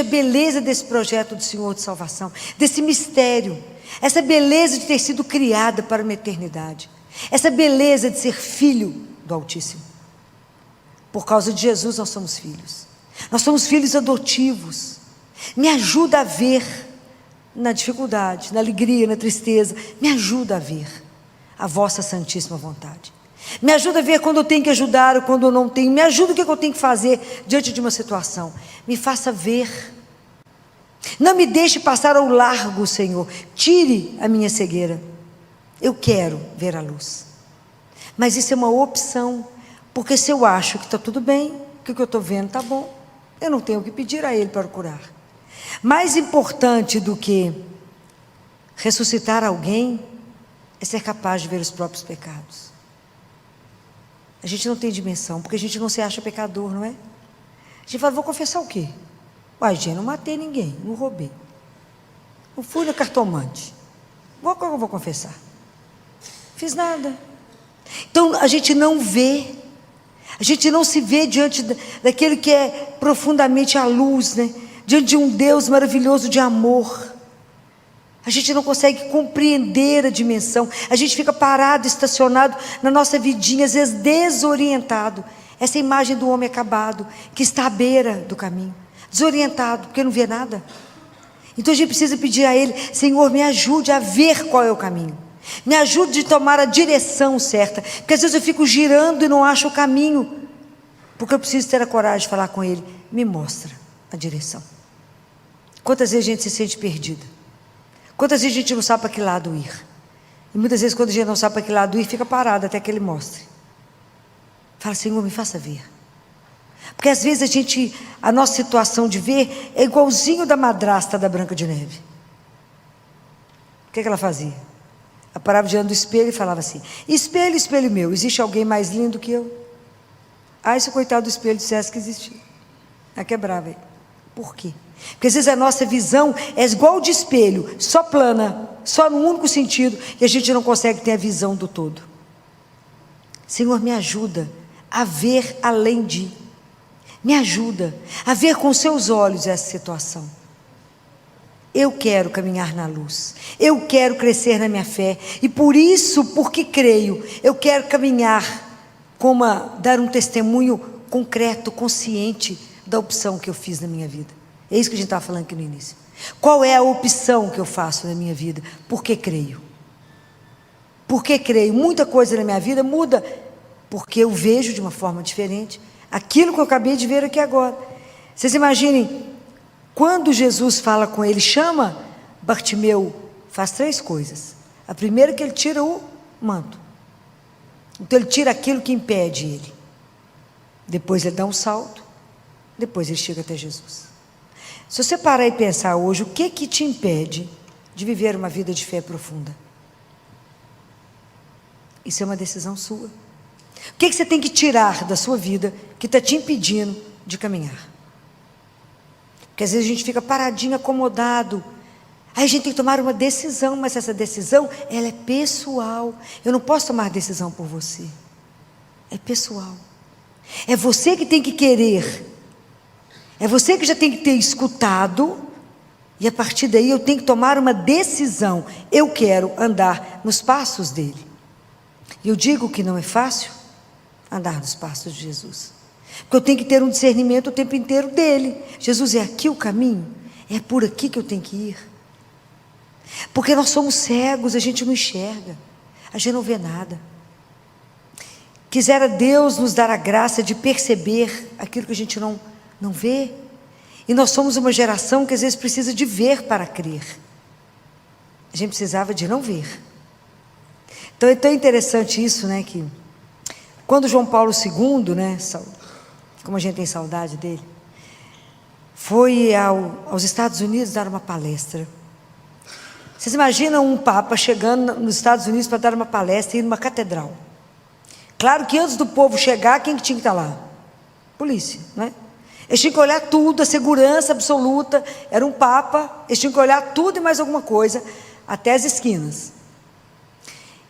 a beleza desse projeto do Senhor de salvação, desse mistério, essa beleza de ter sido criada para uma eternidade, essa beleza de ser filho do Altíssimo. Por causa de Jesus nós somos filhos adotivos. Me ajuda a ver na dificuldade, na alegria, na tristeza, me ajuda a ver a vossa santíssima vontade. Me ajuda a ver quando eu tenho que ajudar ou quando eu não tenho. Me ajuda o que eu tenho que fazer diante de uma situação. Me faça ver. Não me deixe passar ao largo, Senhor. Tire a minha cegueira. Eu quero ver a luz. Mas isso é uma opção. Porque se eu acho que está tudo bem, que o que eu estou vendo está bom, eu não tenho que pedir a Ele para curar. Mais importante do que ressuscitar alguém é ser capaz de ver os próprios pecados. A gente não tem dimensão, porque a gente não se acha pecador, não é? A gente fala, vou confessar o quê? Uai, gente, não matei ninguém, não roubei, não fui no cartomante. Qual que eu vou confessar? Fiz nada. Então a gente não vê, a gente não se vê diante daquele que é profundamente a luz, né? Diante de um Deus maravilhoso de amor. A gente não consegue compreender a dimensão, a gente fica parado, estacionado na nossa vidinha, às vezes desorientado. Essa imagem do homem acabado, que está à beira do caminho, desorientado, porque não vê nada. Então a gente precisa pedir a Ele, Senhor, me ajude a ver qual é o caminho, me ajude a tomar a direção certa, porque às vezes eu fico girando e não acho o caminho, porque eu preciso ter a coragem de falar com Ele, me mostra a direção. Quantas vezes a gente se sente perdida? Quantas vezes a gente não sabe para que lado ir? E muitas vezes quando a gente não sabe para que lado ir, fica parado até que Ele mostre. Fala, Senhor, me faça ver. Porque às vezes a nossa situação de ver é igualzinho da madrasta da Branca de Neve. O que ela fazia? Ela parava diante do espelho e falava assim, espelho, espelho meu, existe alguém mais lindo que eu? Aí se o coitado do espelho dissesse que existia, ela quebrava ele. Por quê? Porque às vezes a nossa visão é igual de espelho, só plana, só num único sentido, e a gente não consegue ter a visão do todo. Senhor, me ajuda a ver além de, me ajuda a ver com seus olhos essa situação. Eu quero caminhar na luz, eu quero crescer na minha fé, e por isso, porque creio, eu quero caminhar dar um testemunho concreto, consciente da opção que eu fiz na minha vida. É isso que a gente estava falando aqui no início. Qual é a opção que eu faço na minha vida? Porque creio. Porque creio. Muita coisa na minha vida muda, porque eu vejo de uma forma diferente aquilo que eu acabei de ver aqui agora. Vocês imaginem, quando Jesus fala com ele, chama Bartimeu, faz 3 coisas. A primeira é que ele tira o manto. Então ele tira aquilo que impede ele. Depois ele dá um salto. Depois ele chega até Jesus. Se você parar e pensar hoje, o que te impede de viver uma vida de fé profunda? Isso é uma decisão sua. O que você tem que tirar da sua vida que está te impedindo de caminhar? Porque às vezes a gente fica paradinho, acomodado. Aí a gente tem que tomar uma decisão, mas essa decisão, ela é pessoal. Eu não posso tomar decisão por você. É pessoal. É você que tem que querer. É você que já tem que ter escutado, e a partir daí eu tenho que tomar uma decisão. Eu quero andar nos passos dele. E eu digo que não é fácil andar nos passos de Jesus, porque eu tenho que ter um discernimento o tempo inteiro dele. Jesus, é aqui o caminho? É por aqui que eu tenho que ir? Porque nós somos cegos, a gente não enxerga, a gente não vê nada. Quisera Deus nos dar a graça de perceber aquilo que a gente não vê. E nós somos uma geração que às vezes precisa de ver para crer. A gente precisava de não ver. Então é tão interessante isso, né, que quando João Paulo II, né, como a gente tem saudade dele, foi aos Estados Unidos dar uma palestra. Vocês imaginam um papa chegando nos Estados Unidos para dar uma palestra e ir numa catedral? Claro que antes do povo chegar, quem que tinha que estar lá? polícia, não é? Eles tinham que olhar tudo, a segurança absoluta, era um papa, eles tinham que olhar tudo e mais alguma coisa, até as esquinas.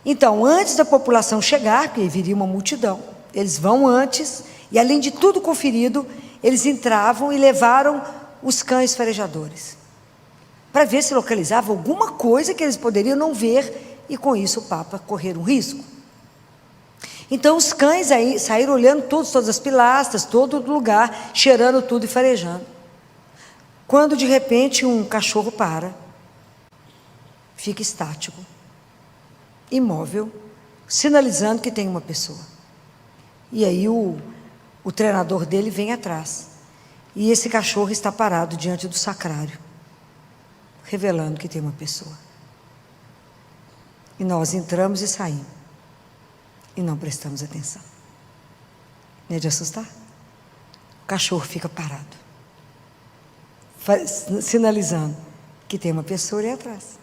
Então, antes da população chegar, porque viria uma multidão, eles vão antes, e além de tudo conferido, eles entravam e levaram os cães farejadores, para ver se localizava alguma coisa que eles poderiam não ver, e com isso o papa correr um risco. Então os cães aí saíram olhando todas as pilastras, todo lugar, cheirando tudo e farejando. Quando de repente um cachorro para, fica estático, imóvel, sinalizando que tem uma pessoa. E aí o treinador dele vem atrás, e esse cachorro está parado diante do sacrário, revelando que tem uma pessoa. E nós entramos e saímos, e não prestamos atenção. Não é de assustar? O cachorro fica parado, sinalizando que tem uma pessoa ali atrás.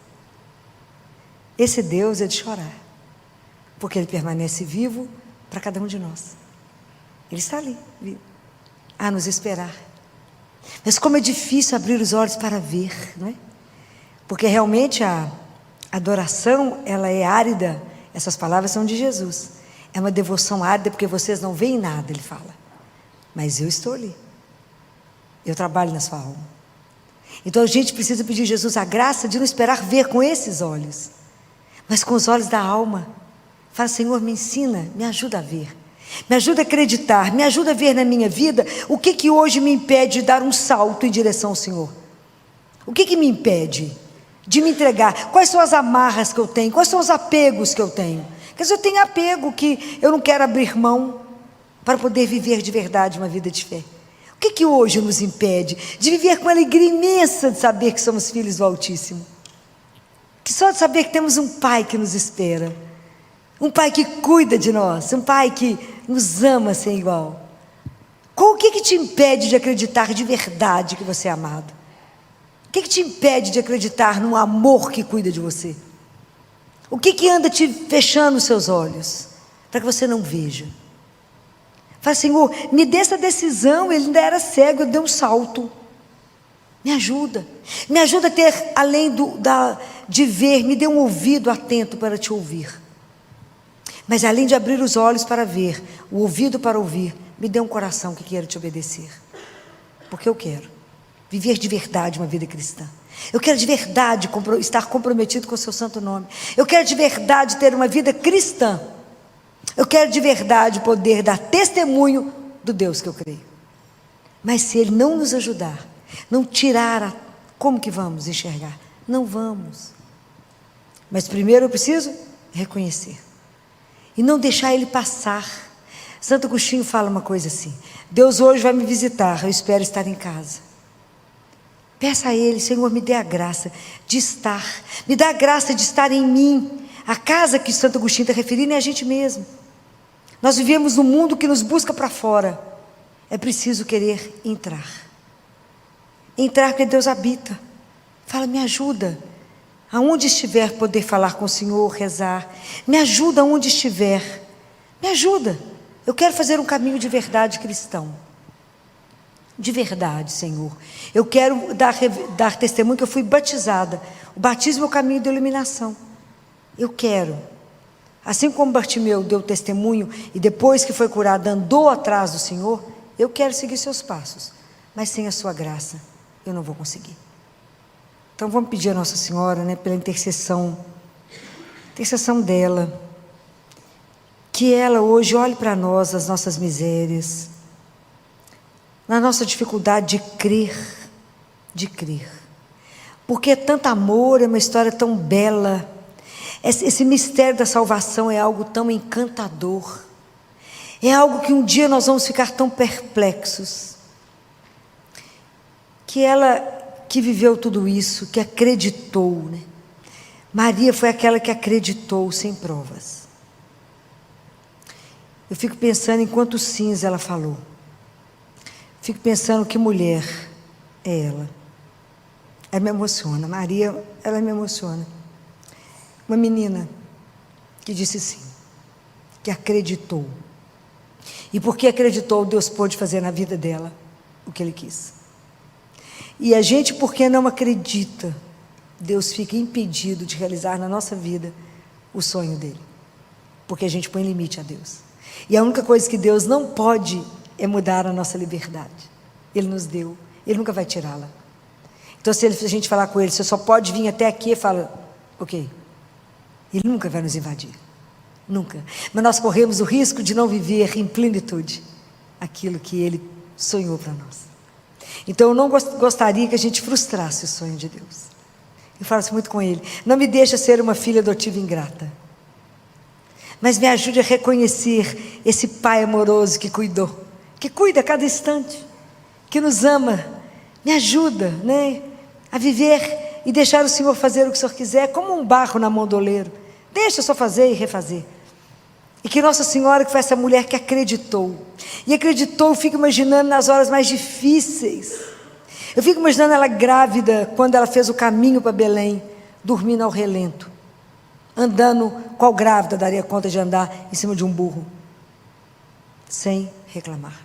Esse Deus é de chorar, porque Ele permanece vivo para cada um de nós. Ele está ali, vivo, a nos esperar. Mas como é difícil abrir os olhos para ver, não é? Porque realmente a adoração, ela é árida. Essas palavras são de Jesus. É uma devoção árida, porque vocês não veem nada, Ele fala. Mas eu estou ali. Eu trabalho na sua alma. Então a gente precisa pedir a Jesus a graça de não esperar ver com esses olhos, mas com os olhos da alma. Fala: Senhor, me ensina, me ajuda a ver. Me ajuda a acreditar, me ajuda a ver na minha vida o que hoje me impede de dar um salto em direção ao Senhor. O que me impede de me entregar? Quais são as amarras que eu tenho? Quais são os apegos que eu tenho? Quer dizer, eu tenho apego que eu não quero abrir mão para poder viver de verdade uma vida de fé. O que hoje nos impede de viver com alegria imensa de saber que somos filhos do Altíssimo? Que só de saber que temos um Pai que nos espera, um Pai que cuida de nós, um Pai que nos ama sem igual. O que te impede de acreditar de verdade que você é amado? O que te impede de acreditar num amor que cuida de você? O que anda te fechando os seus olhos, para que você não veja? Fala: Senhor, me dê essa decisão. Ele ainda era cego, eu dei um salto. Me ajuda a ter, além de ver, me dê um ouvido atento para te ouvir. Mas além de abrir os olhos para ver, o ouvido para ouvir, me dê um coração que queira te obedecer. Porque eu quero viver de verdade uma vida cristã. Eu quero de verdade estar comprometido com o seu santo nome. Eu quero de verdade ter uma vida cristã. Eu quero de verdade poder dar testemunho do Deus que eu creio. Mas se Ele não nos ajudar, não tirar, como que vamos enxergar? Não vamos. Mas primeiro eu preciso reconhecer e não deixar Ele passar. Santo Agostinho fala uma coisa assim: Deus hoje vai me visitar, eu espero estar em casa. Peça a Ele: Senhor, me dê a graça de estar, me dá a graça de estar em mim. A casa que Santo Agostinho está referindo é a gente mesmo. Nós vivemos num mundo que nos busca para fora. É preciso querer entrar porque Deus habita. Fala: me ajuda, aonde estiver, poder falar com o Senhor, rezar. Me ajuda aonde estiver, me ajuda. Eu quero fazer um caminho de verdade cristão. De verdade, Senhor. Eu quero dar testemunho que eu fui batizada. O batismo é o caminho da iluminação. Eu quero, assim como Bartimeu deu testemunho e depois que foi curado andou atrás do Senhor, eu quero seguir seus passos, mas sem a sua graça eu não vou conseguir. Então vamos pedir a Nossa Senhora, né, pela intercessão dela, que ela hoje olhe para nós, as nossas misérias, na nossa dificuldade de crer, porque é tanto amor, é uma história tão bela. Esse mistério da salvação é algo tão encantador, é algo que um dia nós vamos ficar tão perplexos. Que ela que viveu tudo isso, que acreditou, né? Maria foi aquela que acreditou sem provas. Eu fico pensando em quantos sims ela falou. Fico pensando que mulher é ela. Ela me emociona. Maria, ela me emociona. Uma menina que disse sim, que acreditou. E porque acreditou, Deus pôde fazer na vida dela o que Ele quis. E a gente, porque não acredita, Deus fica impedido de realizar na nossa vida o sonho dEle. Porque a gente põe limite a Deus. E a única coisa que Deus não pode é mudar a nossa liberdade. Ele nos deu, Ele nunca vai tirá-la. Então, se a gente falar com Ele, você só pode vir até aqui, Ele fala, ok. Ele nunca vai nos invadir. Nunca. Mas nós corremos o risco de não viver em plenitude aquilo que Ele sonhou para nós. Então, eu não gostaria que a gente frustrasse o sonho de Deus. Eu falo isso muito com Ele. Não me deixa ser uma filha adotiva ingrata. Mas me ajude a reconhecer esse Pai amoroso que cuidou. Que cuida a cada instante. Que nos ama. Me ajuda, né, a viver e deixar o Senhor fazer o que o Senhor quiser. Como um barro na mão do oleiro. Deixa só fazer e refazer. E que Nossa Senhora, que foi essa mulher que acreditou. E acreditou, eu fico imaginando nas horas mais difíceis. Eu fico imaginando ela grávida, quando ela fez o caminho para Belém, dormindo ao relento. Andando, qual grávida daria conta de andar em cima de um burro? Sem reclamar.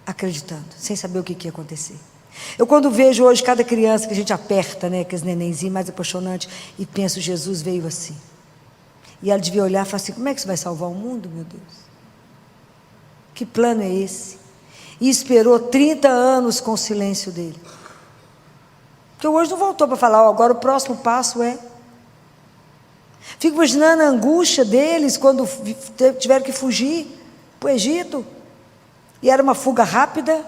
Acreditando, sem saber o que ia acontecer. Eu quando vejo hoje cada criança que a gente aperta, né, aqueles nenenzinhos mais apaixonantes, e penso, Jesus veio assim. E ela devia olhar e falar assim, como é que você vai salvar o mundo, meu Deus? Que plano é esse? E esperou 30 anos com o silêncio dele. Porque hoje não voltou para falar, agora o próximo passo é... Fico imaginando a angústia deles quando tiveram que fugir para o Egito. E era uma fuga rápida,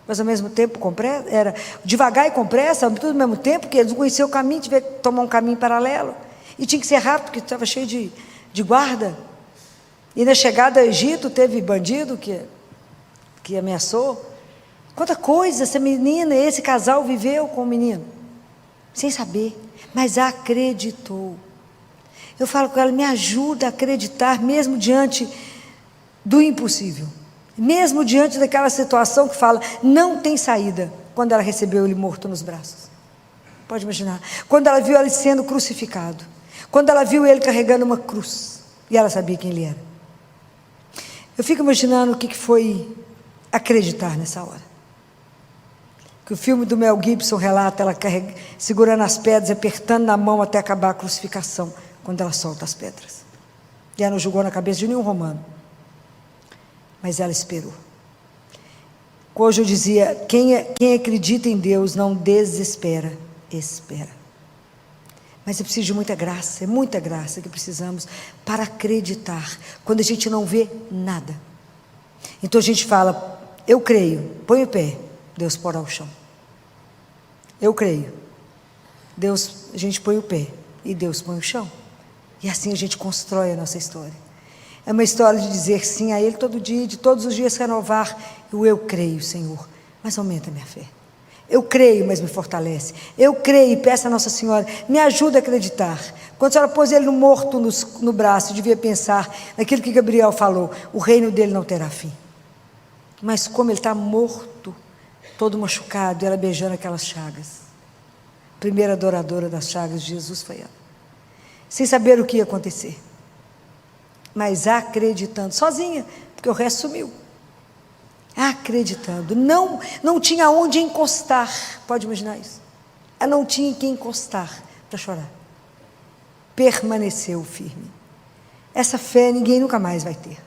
mas ao mesmo tempo com pressa, era devagar e com pressa, tudo ao mesmo tempo, porque eles não conheciam o caminho, tiveram que tomar um caminho paralelo. E tinha que ser rápido, porque estava cheio de guarda. E na chegada ao Egito teve bandido que ameaçou. Quanta coisa essa menina, esse casal viveu com o menino. Sem saber, mas acreditou. Eu falo com ela, me ajuda a acreditar, mesmo diante do impossível. Mesmo diante daquela situação que fala, não tem saída, quando ela recebeu ele morto nos braços. Pode imaginar. Quando ela viu ele sendo crucificado. Quando ela viu ele carregando uma cruz. E ela sabia quem ele era. Eu fico imaginando o que foi acreditar nessa hora. Que o filme do Mel Gibson relata ela segurando as pedras, apertando na mão até acabar a crucificação, quando ela solta as pedras. E ela não jogou na cabeça de nenhum romano. Mas ela esperou. Hoje eu dizia, quem acredita em Deus não desespera, espera. Mas é preciso de muita graça, é muita graça que precisamos para acreditar, quando a gente não vê nada. Então a gente fala, eu creio, põe o pé, Deus porá o chão. Eu creio, Deus, a gente põe o pé e Deus põe o chão. E assim a gente constrói a nossa história. É uma história de dizer sim a Ele todo dia, de todos os dias renovar o eu creio, Senhor, mas aumenta a minha fé. Eu creio, mas me fortalece. Eu creio e peço a Nossa Senhora, me ajuda a acreditar. Quando a senhora pôs ele morto no braço, eu devia pensar naquilo que Gabriel falou, o reino dele não terá fim. Mas como ele está morto, todo machucado, e ela beijando aquelas chagas. A primeira adoradora das chagas de Jesus foi ela. Sem saber o que ia acontecer. Mas acreditando, sozinha, porque o resto sumiu. Acreditando, não tinha onde encostar, pode imaginar isso? Ela não tinha quem encostar para chorar. Permaneceu firme. Essa fé ninguém nunca mais vai ter.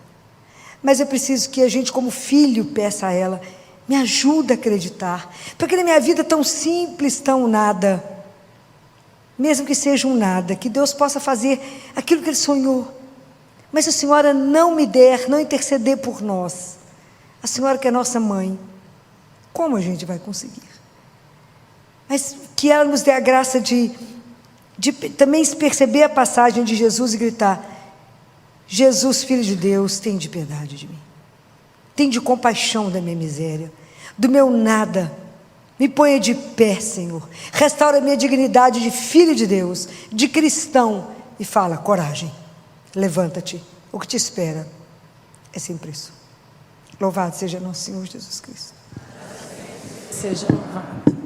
Mas é preciso que a gente, como filho, peça a ela, me ajuda a acreditar, porque na minha vida tão simples, tão nada, mesmo que seja um nada, que Deus possa fazer aquilo que Ele sonhou. Mas se a Senhora não me der, não interceder por nós, a Senhora que é nossa mãe, como a gente vai conseguir? Mas que ela nos dê a graça de também perceber a passagem de Jesus e gritar, Jesus, Filho de Deus, tem de piedade de mim. Tem de compaixão da minha miséria, do meu nada. Me ponha de pé, Senhor. Restaura a minha dignidade de filho de Deus, de cristão. E fala, coragem. Levanta-te, o que te espera é sem preço. Louvado seja nosso Senhor Jesus Cristo. Seja louvado.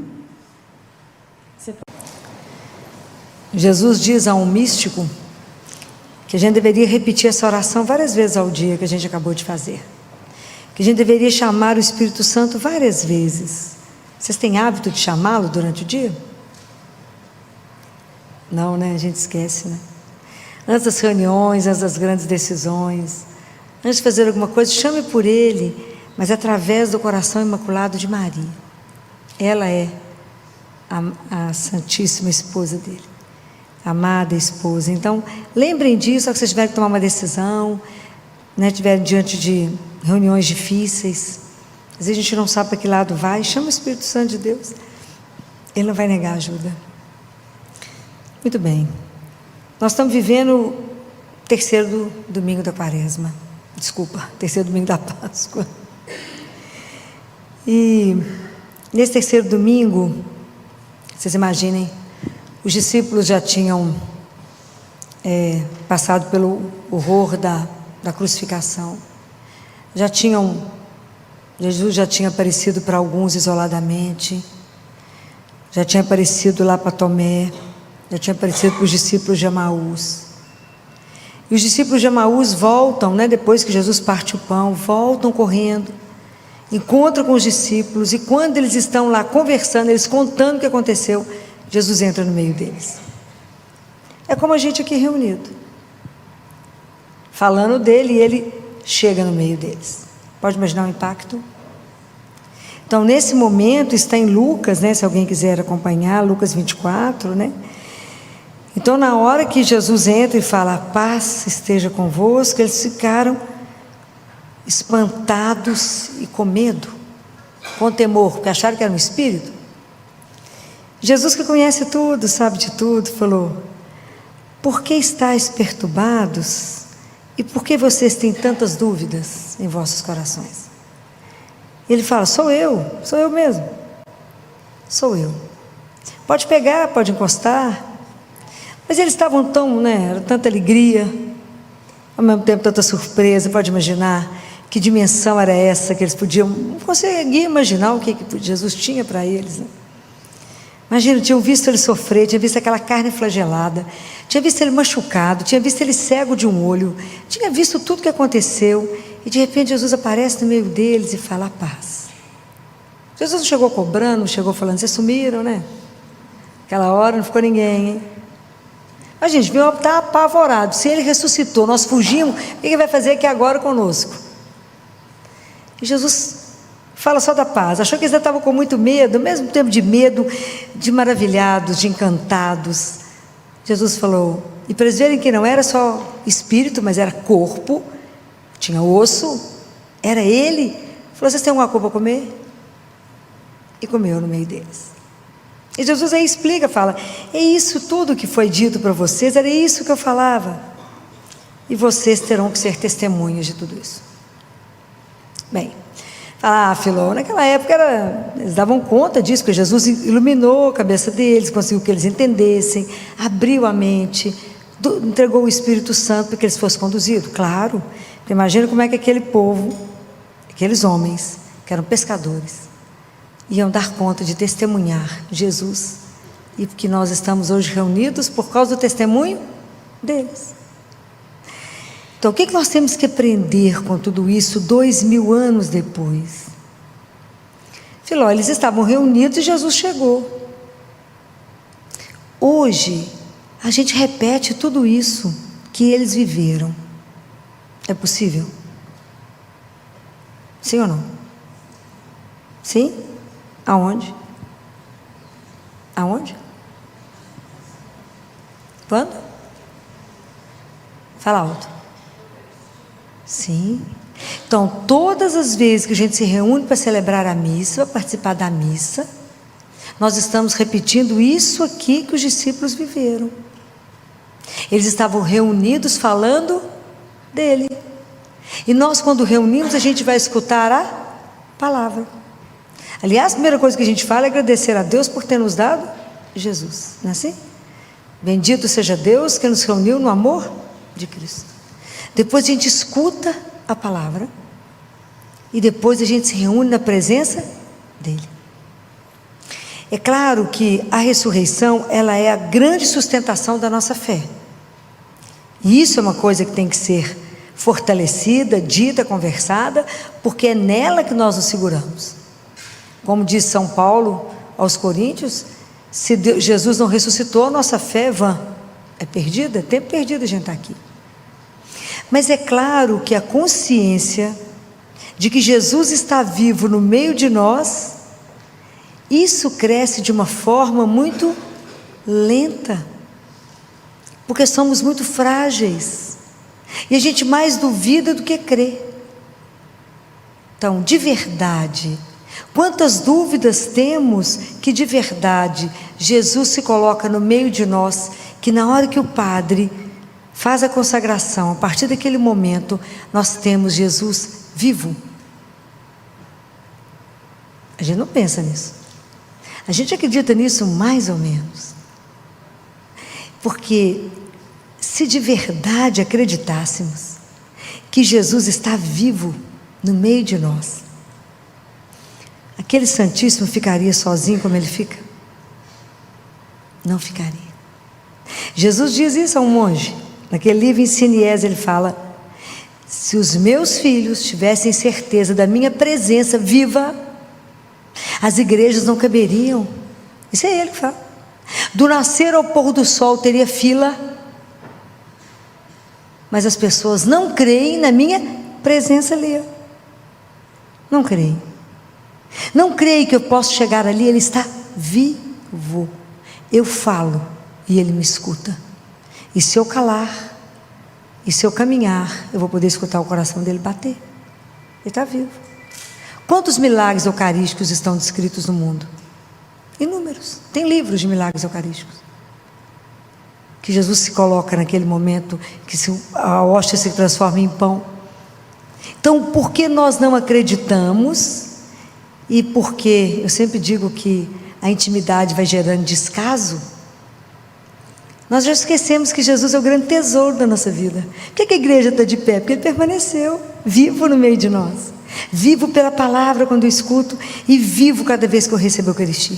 Jesus diz a um místico que a gente deveria repetir essa oração várias vezes ao dia que a gente acabou de fazer. que a gente deveria chamar o Espírito Santo várias vezes. Vocês têm hábito de chamá-lo durante o dia? Não, né? A gente esquece, né? Antes das reuniões, antes das grandes decisões, antes de fazer alguma coisa, chame por ele, mas através do coração imaculado de Maria. Ela é a Santíssima Esposa dele, a amada esposa. Então, lembrem disso, só que vocês tiverem que tomar uma decisão, né, estiverem diante de reuniões difíceis, às vezes a gente não sabe para que lado vai, chama o Espírito Santo de Deus, ele não vai negar ajuda. Muito bem, nós estamos vivendo o terceiro domingo da Quaresma, terceiro domingo da Páscoa, e nesse terceiro domingo, vocês imaginem, os discípulos já tinham passado pelo horror da crucificação, Jesus já tinha aparecido para alguns isoladamente, já tinha aparecido lá para Tomé, já tinha aparecido para os discípulos de Emaús. E os discípulos de Emaús voltam, né, depois que Jesus parte o pão, voltam correndo, encontram com os discípulos, e quando eles estão lá conversando, eles contando o que aconteceu, Jesus entra no meio deles. É como a gente aqui reunido, falando dele, e ele chega no meio deles. Pode imaginar o impacto? Então, nesse momento, está em Lucas, né, se alguém quiser acompanhar, Lucas 24, né? Então, na hora que Jesus entra e fala, a paz esteja convosco, eles ficaram espantados e com medo, com temor, porque acharam que era um espírito. Jesus, que conhece tudo, sabe de tudo, falou, por que estáis perturbados e por que vocês têm tantas dúvidas em vossos corações? Ele fala, sou eu mesmo, sou eu. Pode pegar, pode encostar. Mas eles estavam tão, né, era tanta alegria, ao mesmo tempo tanta surpresa. Pode imaginar que dimensão era essa que eles podiam, não conseguiam imaginar o que Jesus tinha para eles, né? Imagina, tinham visto ele sofrer, tinha visto aquela carne flagelada, tinha visto ele machucado, tinha visto ele cego de um olho, tinha visto tudo o que aconteceu, e de repente Jesus aparece no meio deles e fala, a paz. Jesus não chegou cobrando, não chegou falando, vocês sumiram, né? Aquela hora não ficou ninguém, hein? A gente viu, está apavorado, se ele ressuscitou, nós fugimos, o que ele vai fazer aqui agora conosco? E Jesus fala só da paz. Achou que eles estavam com muito medo, ao mesmo tempo de medo, de maravilhados, de encantados. Jesus falou, e para eles verem que não era só espírito, mas era corpo, tinha osso, era ele. Falou, vocês têm alguma coisa para comer? E comeu no meio deles. E Jesus aí explica, fala, é isso tudo que foi dito para vocês, era isso que eu falava. E vocês terão que ser testemunhas de tudo isso. Bem, Filó, naquela época eles davam conta disso, porque Jesus iluminou a cabeça deles, conseguiu que eles entendessem, abriu a mente, entregou o Espírito Santo para que eles fossem conduzidos, claro, porque imagina como é que aquele povo, aqueles homens, que eram pescadores, iam dar conta de testemunhar Jesus, e que nós estamos hoje reunidos por causa do testemunho deles. Então, o que nós temos que aprender com tudo isso 2000 anos depois? Filó, eles estavam reunidos e Jesus chegou. Hoje, a gente repete tudo isso que eles viveram. É possível? Sim ou não? Sim? Aonde? Aonde? Quando? Fala alto. Sim. Então, todas as vezes que a gente se reúne para celebrar a missa, para participar da missa, nós estamos repetindo isso aqui que os discípulos viveram. Eles estavam reunidos falando dele. E nós, quando reunimos, a gente vai escutar a palavra. Aliás, a primeira coisa que a gente fala é agradecer a Deus por ter nos dado Jesus, não é assim? Bendito seja Deus que nos reuniu no amor de Cristo. Depois a gente escuta a palavra e depois a gente se reúne na presença dele. É claro que a ressurreição, ela é a grande sustentação da nossa fé. E isso é uma coisa que tem que ser fortalecida, dita, conversada, porque é nela que nós nos seguramos. Como diz São Paulo aos Coríntios, se Jesus não ressuscitou, a nossa fé é vã, é perdida, é tempo perdido a gente estar aqui. Mas é claro que a consciência de que Jesus está vivo no meio de nós, isso cresce de uma forma muito lenta, porque somos muito frágeis, e a gente mais duvida do que crê. Então, de verdade, quantas dúvidas temos que de verdade Jesus se coloca no meio de nós, que na hora que o padre faz a consagração, a partir daquele momento, nós temos Jesus vivo. A gente não pensa nisso. A gente acredita nisso mais ou menos. Porque se de verdade acreditássemos que Jesus está vivo no meio de nós, aquele Santíssimo ficaria sozinho como ele fica? Não ficaria. Jesus diz isso a um monge, naquele livro Ensinies, ele fala: se os meus filhos tivessem certeza da minha presença viva, as igrejas não caberiam. Isso é ele que fala. Do nascer ao pôr do sol teria fila, mas as pessoas não creem na minha presença ali. Não creem. Não creem que eu posso chegar ali, ele está vivo. Eu falo e ele me escuta. E se eu calar, e se eu caminhar, eu vou poder escutar o coração dele bater. Ele está vivo. Quantos milagres eucarísticos estão descritos no mundo? Inúmeros. Tem livros de milagres eucarísticos. Que Jesus se coloca naquele momento, que a hóstia se transforma em pão. Então, por que nós não acreditamos? E porque eu sempre digo que a intimidade vai gerando descaso. Nós já esquecemos que Jesus é o grande tesouro da nossa vida. Por que a igreja está de pé? Porque ele permaneceu vivo no meio de nós. Vivo pela palavra quando eu escuto, e vivo cada vez que eu recebo a Eucaristia.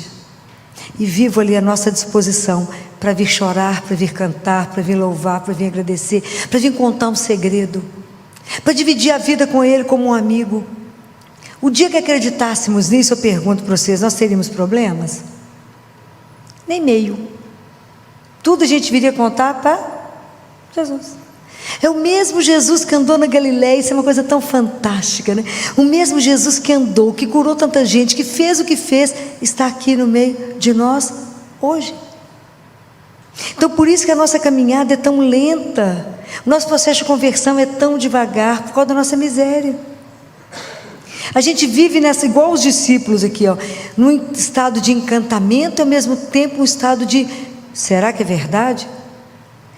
E vivo ali à nossa disposição para vir chorar, para vir cantar, para vir louvar, para vir agradecer, para vir contar um segredo, para dividir a vida com ele como um amigo. O dia que acreditássemos nisso, eu pergunto para vocês, nós teríamos problemas? Nem meio. Tudo a gente viria contar para Jesus. É o mesmo Jesus que andou na Galileia. Isso é uma coisa tão fantástica, né? O mesmo Jesus que andou, que curou tanta gente, que fez o que fez, está aqui no meio de nós hoje. Então, por isso que a nossa caminhada é tão lenta, o nosso processo de conversão é tão devagar, por causa da nossa miséria. A gente vive nessa, igual os discípulos aqui, ó, num estado de encantamento e ao mesmo tempo um estado de: será que é verdade?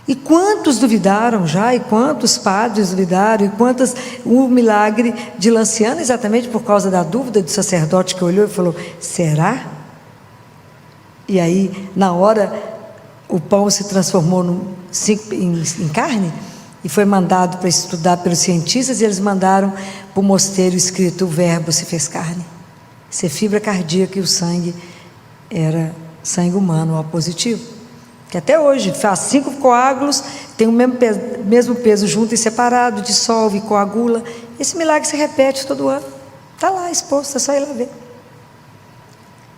E quantos duvidaram já, e quantos padres duvidaram, e quantas, o milagre de Lanciano, exatamente por causa da dúvida do sacerdote que olhou e falou: será? E aí, na hora, o pão se transformou em carne, e foi mandado para estudar pelos cientistas, e eles mandaram para o mosteiro escrito: o verbo se fez carne. Isso é fibra cardíaca, e o sangue era sangue humano, O positivo. Que até hoje faz 5 coágulos, tem o mesmo peso junto e separado, dissolve, coagula. Esse milagre se repete todo ano. Está lá exposto, é só ir lá ver.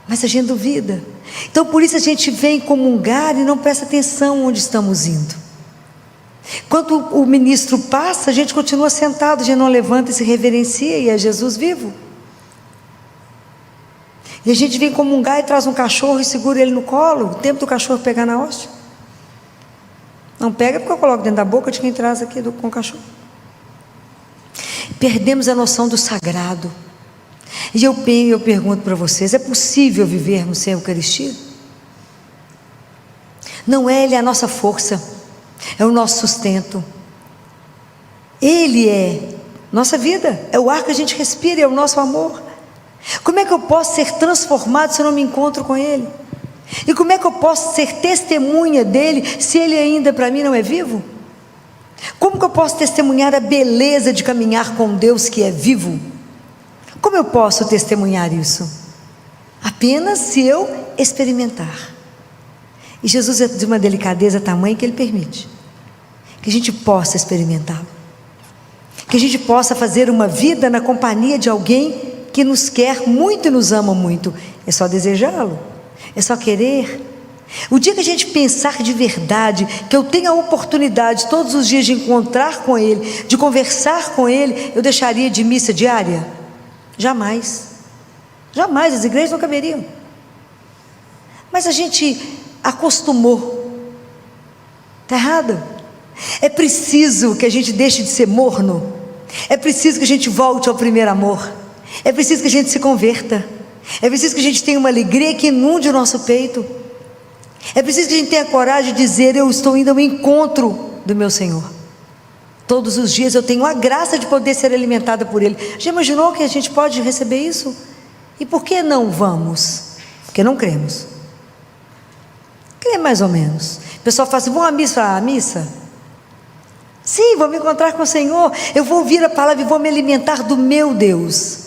Mas a gente duvida. Então por isso a gente vem comungar e não presta atenção onde estamos indo. Quando o ministro passa, a gente continua sentado, a gente não levanta e se reverencia, e é Jesus vivo. E a gente vem comungar e traz um cachorro e segura ele no colo, o tempo do cachorro pegar na hóstia. Não pega porque eu coloco dentro da boca de quem traz aqui com o cachorro. Perdemos a noção do sagrado. E eu pergunto para vocês: é possível vivermos sem a Eucaristia? Não é Ele a nossa força, é o nosso sustento. Ele é nossa vida, é o ar que a gente respira, é o nosso amor. Como é que eu posso ser transformado se eu não me encontro com Ele? E como é que eu posso ser testemunha dEle se Ele ainda para mim não é vivo? Como que eu posso testemunhar a beleza de caminhar com Deus que é vivo? Como eu posso testemunhar isso? Apenas se eu experimentar. E Jesus é de uma delicadeza tamanha que Ele permite que a gente possa experimentá-lo. Que a gente possa fazer uma vida na companhia de alguém que nos quer muito e nos ama muito. É só desejá-lo, é só querer. O dia que a gente pensar de verdade, que eu tenho a oportunidade todos os dias de encontrar com Ele, de conversar com Ele, eu deixaria de missa diária? Jamais, jamais, as igrejas não caberiam. Mas a gente acostumou, está errado. É preciso que a gente deixe de ser morno, é preciso que a gente volte ao primeiro amor, é preciso que a gente se converta, é preciso que a gente tenha uma alegria que inunde o nosso peito, é preciso que a gente tenha coragem de dizer: eu estou indo ao encontro do meu Senhor. Todos os dias eu tenho a graça de poder ser alimentada por Ele. Já imaginou que a gente pode receber isso? E por que não vamos? Porque não cremos. Crê mais ou menos. O pessoal fala assim: vamos à missa? À missa? Sim, vou me encontrar com o Senhor. Eu vou ouvir a palavra e vou me alimentar do meu Deus,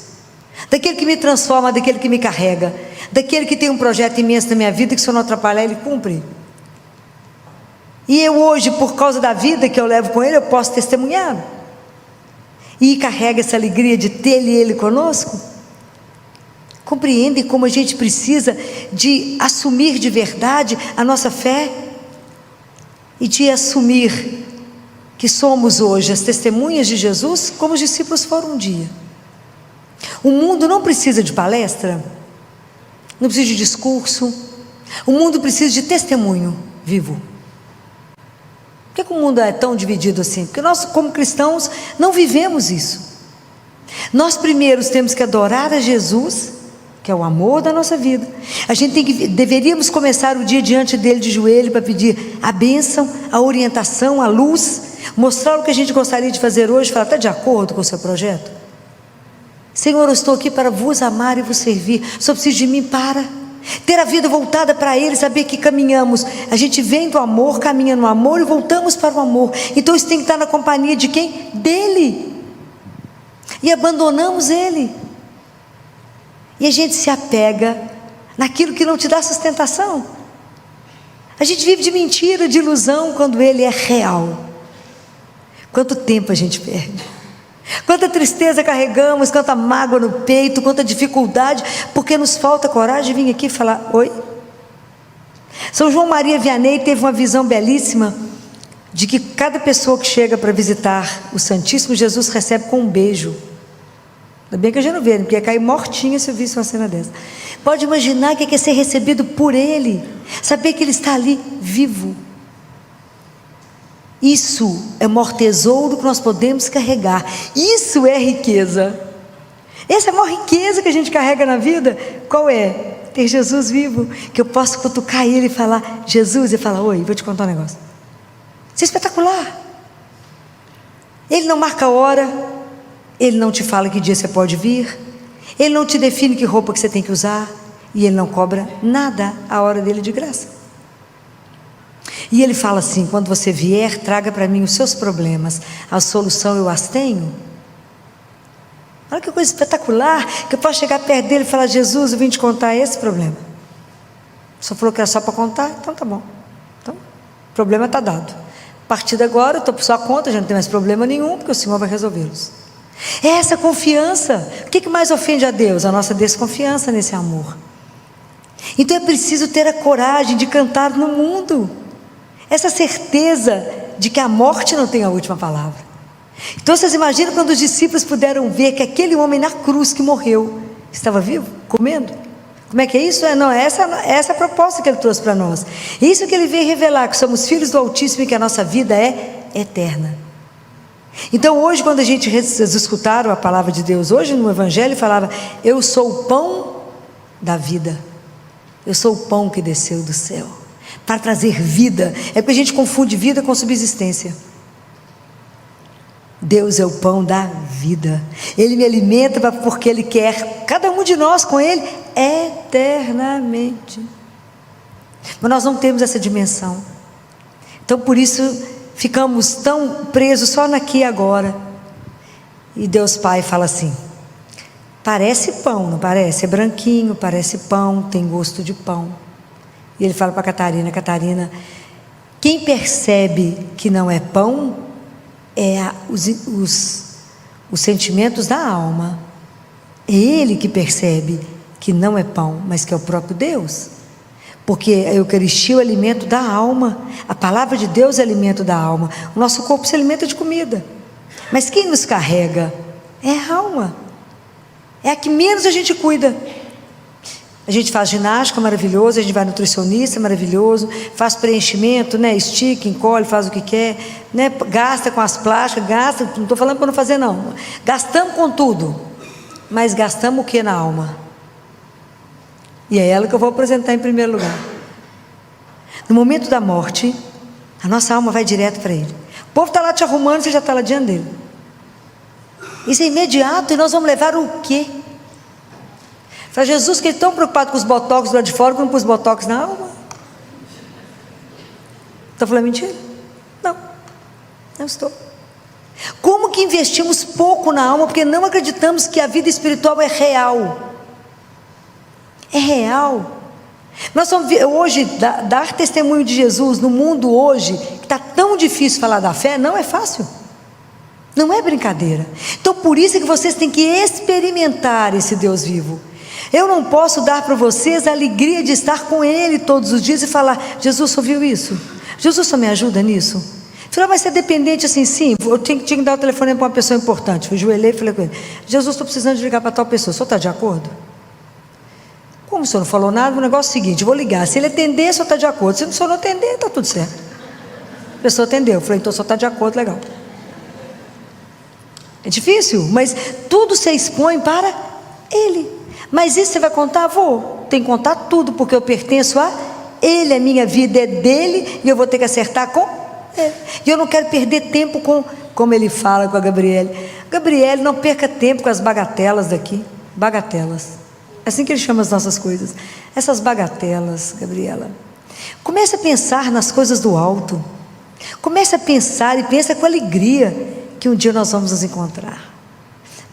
daquele que me transforma, daquele que me carrega, daquele que tem um projeto imenso na minha vida, que se eu não atrapalhar Ele cumpre. E eu hoje, por causa da vida que eu levo com Ele, eu posso testemunhar, e carrega essa alegria de ter Ele conosco. Compreendem como a gente precisa de assumir de verdade a nossa fé, e de assumir que somos hoje as testemunhas de Jesus, como os discípulos foram um dia. O mundo não precisa de palestra, não precisa de discurso, o mundo precisa de testemunho vivo. Por que o mundo é tão dividido assim? Porque nós, como cristãos, não vivemos isso. Nós primeiros temos que adorar a Jesus, que é o amor da nossa vida. A gente deveríamos começar o dia diante dele de joelho, para pedir a bênção, a orientação, a luz, mostrar o que a gente gostaria de fazer hoje, falar: está de acordo com o seu projeto? Senhor, eu estou aqui para vos amar e vos servir, só preciso de mim para ter a vida voltada para Ele, saber que caminhamos, a gente vem do amor, caminha no amor e voltamos para o amor. Então isso tem que estar na companhia de quem? Dele. E abandonamos Ele, e a gente se apega naquilo que não te dá sustentação. A gente vive de mentira, de ilusão, quando Ele é real. Quanto tempo a gente perde, quanta tristeza carregamos, quanta mágoa no peito, quanta dificuldade, porque nos falta coragem de vir aqui e falar: oi. São João Maria Vianney teve uma visão belíssima, de que cada pessoa que chega para visitar o Santíssimo, Jesus recebe com um beijo. Ainda bem que a gente não vê, porque ia cair mortinha se eu visse uma cena dessa. Pode imaginar o que é ser recebido por Ele, saber que Ele está ali vivo. Isso é o maior tesouro que nós podemos carregar. Isso é riqueza. Essa é a maior riqueza que a gente carrega na vida. Qual é? Ter Jesus vivo, que eu posso cutucar Ele e falar: Jesus, e falar: oi, vou te contar um negócio. Isso é espetacular. Ele não marca a hora, Ele não te fala que dia você pode vir, Ele não te define que roupa que você tem que usar, e Ele não cobra nada a hora dele de graça. E Ele fala assim: quando você vier, traga para mim os seus problemas, a solução eu as tenho. Olha que coisa espetacular, que eu posso chegar perto dele e falar: Jesus, eu vim te contar esse problema. O senhor falou que era só para contar? Então tá bom, então o problema está dado. A partir de agora eu estou por sua conta, já não tem mais problema nenhum, porque o Senhor vai resolvê-los. É essa confiança. O que mais ofende a Deus? A nossa desconfiança nesse amor. Então é preciso ter a coragem de cantar no mundo, essa certeza de que a morte não tem a última palavra. Então vocês imaginam quando os discípulos puderam ver que aquele homem na cruz que morreu estava vivo, comendo? Como é que é isso? Essa é a proposta que Ele trouxe para nós. Isso que Ele veio revelar, que somos filhos do Altíssimo e que a nossa vida é eterna. Então hoje, quando vocês escutaram a palavra de Deus hoje no Evangelho, falava: eu sou o pão da vida, eu sou o pão que desceu do céu para trazer vida. É porque a gente confunde vida com subsistência. Deus é o pão da vida. Ele me alimenta porque Ele quer cada um de nós com Ele eternamente. Mas nós não temos essa dimensão. Então por isso ficamos tão presos só naqui e agora. E Deus Pai fala assim: parece pão, não parece? É branquinho, parece pão, tem gosto de pão. E Ele fala para Catarina: Catarina, quem percebe que não é pão é os sentimentos da alma. É Ele que percebe que não é pão, mas que é o próprio Deus. Porque a Eucaristia é o alimento da alma. A palavra de Deus é o alimento da alma. O nosso corpo se alimenta de comida. Mas quem nos carrega é a alma. É a que menos a gente cuida. A gente faz ginástica, maravilhoso. A gente vai nutricionista, maravilhoso. Faz preenchimento, né? Estica, encolhe, faz o que quer, né? Gasta com as plásticas, gasta. Não estou falando para não fazer, não. Gastamos com tudo. Mas gastamos o que na alma? E é ela que eu vou apresentar em primeiro lugar. No momento da morte, a nossa alma vai direto para Ele. O povo está lá te arrumando, você já está lá diante dele. Isso é imediato. E nós vamos levar o quê? Para Jesus, que ele é tão preocupado com os botox lá de fora, como com os botox na alma. Estou falando mentira? Não, não estou. Como que investimos pouco na alma, porque não acreditamos que a vida espiritual é real. É real. Nós vamos hoje dar testemunho de Jesus no mundo hoje, que está tão difícil falar da fé, não é fácil. Não é brincadeira. Então por isso é que vocês têm que experimentar esse Deus vivo. Eu não posso dar para vocês a alegria de estar com Ele todos os dias e falar: Jesus, só viu isso? Jesus, só me ajuda nisso? Falei: mas você é dependente assim? Sim, eu tinha que dar o telefone para uma pessoa importante. Eu ajoelhei e falei com ele: Jesus, estou precisando de ligar para tal pessoa, o senhor está de acordo? Como o senhor não falou nada, o negócio é o seguinte: eu vou ligar, se ele atender, o senhor está de acordo, se o senhor não atender, está tudo certo. A pessoa atendeu, eu falei: então o senhor está de acordo, legal. É difícil, mas tudo você expõe para Ele. Mas isso você vai contar? Vou, tem que contar tudo, porque eu pertenço a Ele, a minha vida é dele, e eu vou ter que acertar com Ele. E eu não quero perder tempo com, como ele fala com a Gabriele: Gabriele, não perca tempo com as bagatelas daqui. Bagatelas, é assim que ele chama as nossas coisas. Essas bagatelas, Gabriela. Comece a pensar nas coisas do alto. Comece a pensar, e pensa com alegria que um dia nós vamos nos encontrar.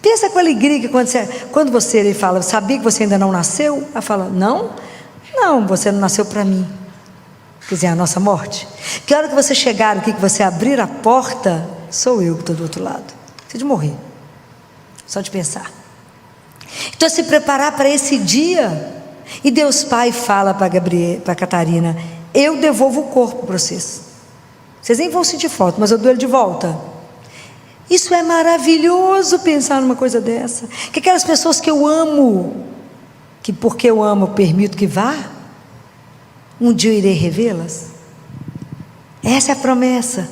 Pensa com alegria que quando você ele fala: sabia que você ainda não nasceu? Ela fala: não, você não nasceu para mim. Quer dizer, a nossa morte. Que hora que você chegar aqui, que você abrir a porta, sou eu que estou do outro lado. Você de morrer, só de pensar. Então se preparar para esse dia. E Deus Pai fala para Catarina: eu devolvo o corpo para vocês. Vocês nem vão sentir falta, mas eu dou ele de volta. Isso é maravilhoso, pensar numa coisa dessa. Que aquelas pessoas que eu amo, que porque eu amo eu permito que vá, um dia eu irei revê-las. Essa é a promessa.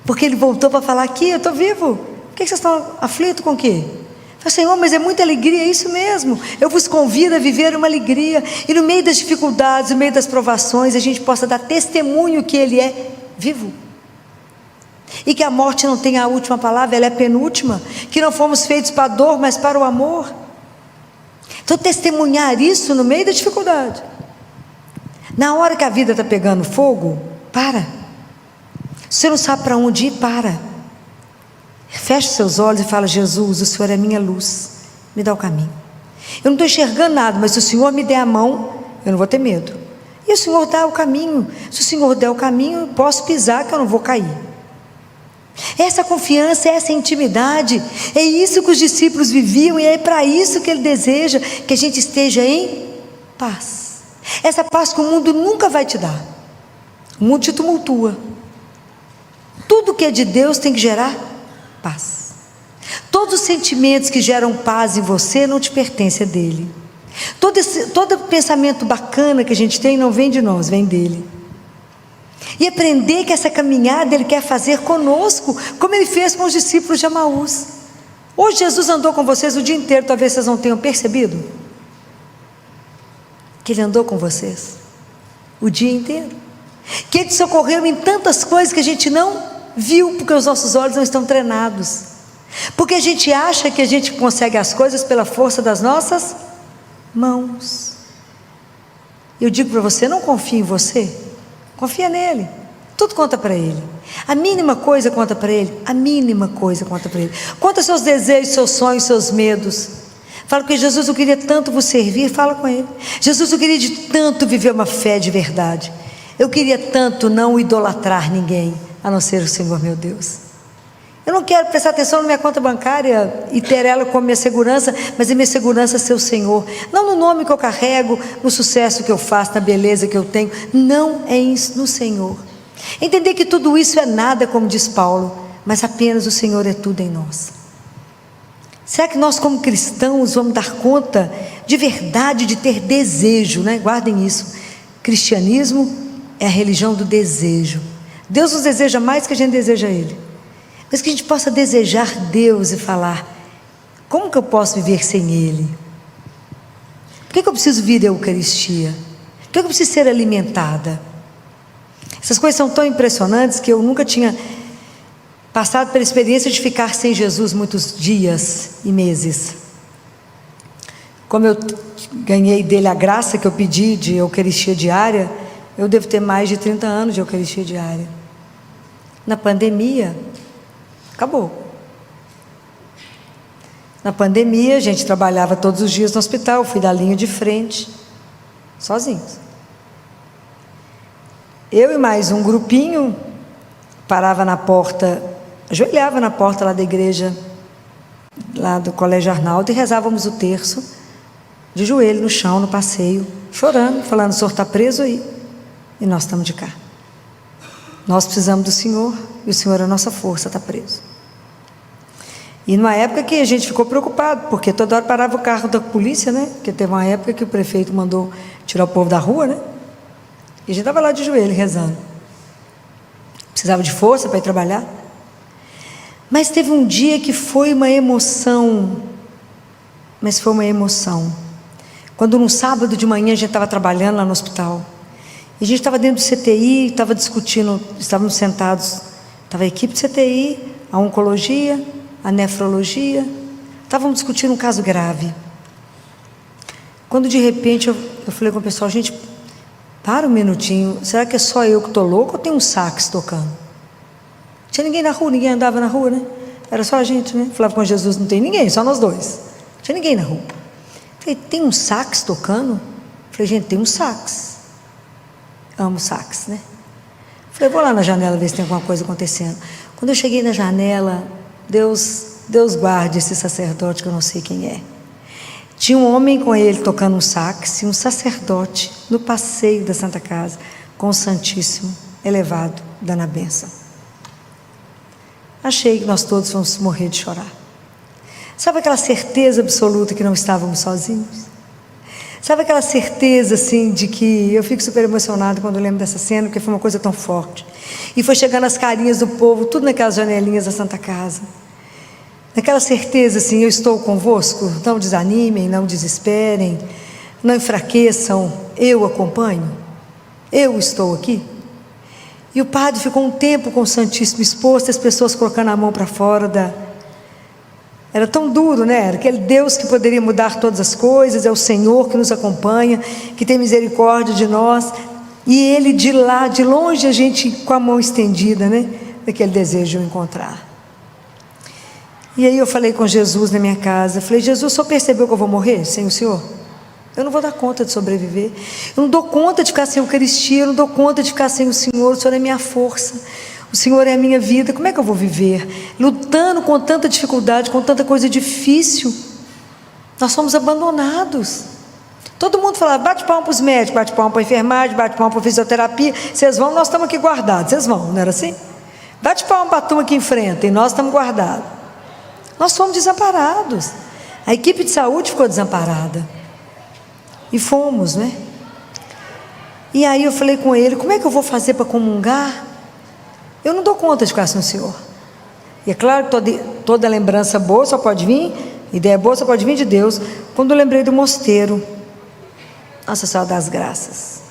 Porque ele voltou para falar: aqui eu estou vivo. Por que vocês estão aflitos com o quê? Eu falei: Senhor, mas é muita alegria, é isso mesmo. Eu vos convido a viver uma alegria. E no meio das dificuldades, no meio das provações, a gente possa dar testemunho que Ele é vivo. E que a morte não tem a última palavra, ela é a penúltima. Que não fomos feitos para a dor, mas para o amor. Então testemunhar isso no meio da dificuldade. Na hora que a vida está pegando fogo, para. Se você não sabe para onde ir, para. Feche seus olhos e fala: Jesus, o Senhor é a minha luz, me dá o caminho. Eu não estou enxergando nada, mas se o Senhor me der a mão, eu não vou ter medo. E o Senhor dá o caminho. Se o Senhor der o caminho, eu posso pisar que eu não vou cair. Essa confiança, essa intimidade, é isso que os discípulos viviam, e é para isso que Ele deseja que a gente esteja em paz. Essa paz que o mundo nunca vai te dar. O mundo te tumultua. Tudo que é de Deus tem que gerar paz. Todos os sentimentos que geram paz em você não te pertencem, é dele. Todo pensamento bacana que a gente tem não vem de nós, vem dele. E aprender que essa caminhada Ele quer fazer conosco, como Ele fez com os discípulos de Emaús. Hoje Jesus andou com vocês o dia inteiro, talvez vocês não tenham percebido que Ele andou com vocês o dia inteiro, que Ele te socorreu em tantas coisas que a gente não viu, porque os nossos olhos não estão treinados, porque a gente acha que a gente consegue as coisas pela força das nossas mãos. Eu digo para você: não confie em você, confia nele. Tudo conta para Ele. A mínima coisa conta para Ele. A mínima coisa conta para Ele. Conta seus desejos, seus sonhos, seus medos. Fala com Jesus: eu queria tanto vos servir. Fala com Ele: Jesus, eu queria de tanto viver uma fé de verdade. Eu queria tanto não idolatrar ninguém, a não ser o Senhor meu Deus. Eu não quero prestar atenção na minha conta bancária e ter ela como minha segurança, mas a minha segurança é ser o Senhor. Não no nome que eu carrego, no sucesso que eu faço, na beleza que eu tenho. Não é isso, no Senhor. Entender que tudo isso é nada, como diz Paulo, mas apenas o Senhor é tudo em nós. Será que nós, como cristãos, vamos dar conta de verdade de ter desejo, né? Guardem isso. Cristianismo é a religião do desejo. Deus nos deseja mais que a gente deseja Ele. Mas que a gente possa desejar Deus e falar: como que eu posso viver sem Ele? Por que eu preciso vir à Eucaristia? Por que eu preciso ser alimentada? Essas coisas são tão impressionantes que eu nunca tinha passado pela experiência de ficar sem Jesus muitos dias e meses. Como eu ganhei dele a graça que eu pedi de Eucaristia diária, eu devo ter mais de 30 anos de Eucaristia diária. Na pandemia, acabou. Na pandemia, a gente trabalhava todos os dias no hospital, fui da linha de frente, sozinhos. Eu e mais um grupinho parava na porta, ajoelhava na porta lá da igreja, lá do Colégio Arnaldo, e rezávamos o terço, de joelho no chão, no passeio, chorando, falando: o Senhor está preso aí, e nós estamos de cá. Nós precisamos do Senhor, e o Senhor é a nossa força, está preso. E numa época que a gente ficou preocupado, porque toda hora parava o carro da polícia, né? Porque teve uma época que o prefeito mandou tirar o povo da rua, né? E a gente estava lá de joelho, rezando. Precisava de força para ir trabalhar. Mas teve um dia que foi uma emoção, quando no sábado de manhã a gente estava trabalhando lá no hospital, e a gente estava dentro do CTI, estava discutindo, estávamos sentados, estava a equipe do CTI, a oncologia, a nefrologia, estávamos discutindo um caso grave, quando de repente eu falei com o pessoal: gente, para um minutinho, será que é só eu que estou louco ou tem um sax tocando? Não tinha ninguém na rua, ninguém andava na rua, né? Era só a gente, né? Falava com Jesus: não tem ninguém, só nós dois. Não tinha ninguém na rua. Falei: tem um sax tocando? Falei: gente, tem um sax. Amo sax, né? Falei: vou lá na janela ver se tem alguma coisa acontecendo. Quando eu cheguei na janela, Deus guarde esse sacerdote que eu não sei quem é. Tinha um homem com ele tocando um sax e um sacerdote no passeio da Santa Casa com o Santíssimo elevado, dando a bênção. Achei que nós todos fomos morrer de chorar. Sabe aquela certeza absoluta que não estávamos sozinhos? Sabe aquela certeza assim de que eu fico super emocionada quando eu lembro dessa cena, porque foi uma coisa tão forte. E foi chegando as carinhas do povo, tudo naquelas janelinhas da Santa Casa. Naquela certeza assim: eu estou convosco, não desanimem, não desesperem, não enfraqueçam, eu acompanho, eu estou aqui. E o padre ficou um tempo com o Santíssimo exposto, as pessoas colocando a mão para fora Era tão duro, né? Era aquele Deus que poderia mudar todas as coisas, é o Senhor que nos acompanha, que tem misericórdia de nós, e Ele de lá, de longe, a gente com a mão estendida, né? Daquele desejo de o encontrar. E aí eu falei com Jesus na minha casa, falei: Jesus, o senhor percebeu que eu vou morrer sem o Senhor? Eu não vou dar conta de sobreviver, eu não dou conta de ficar sem a Eucaristia, eu não dou conta de ficar sem o Senhor é minha força, o Senhor é a minha vida, como é que eu vou viver? Lutando com tanta dificuldade, com tanta coisa difícil, nós somos abandonados. Todo mundo falava: bate palma para os médicos, bate palma para a enfermagem, bate palma para a fisioterapia, vocês vão, nós estamos aqui guardados, vocês vão, não era assim? Bate palma para a turma que enfrenta, e nós estamos guardados. Nós fomos desamparados, a equipe de saúde ficou desamparada, e fomos, né? E aí eu falei com ele: como é que eu vou fazer para comungar? Eu não dou conta de ficar sem o Senhor. E é claro que toda lembrança boa só pode vir, ideia boa só pode vir de Deus. Quando eu lembrei do mosteiro, Nossa Senhora das Graças,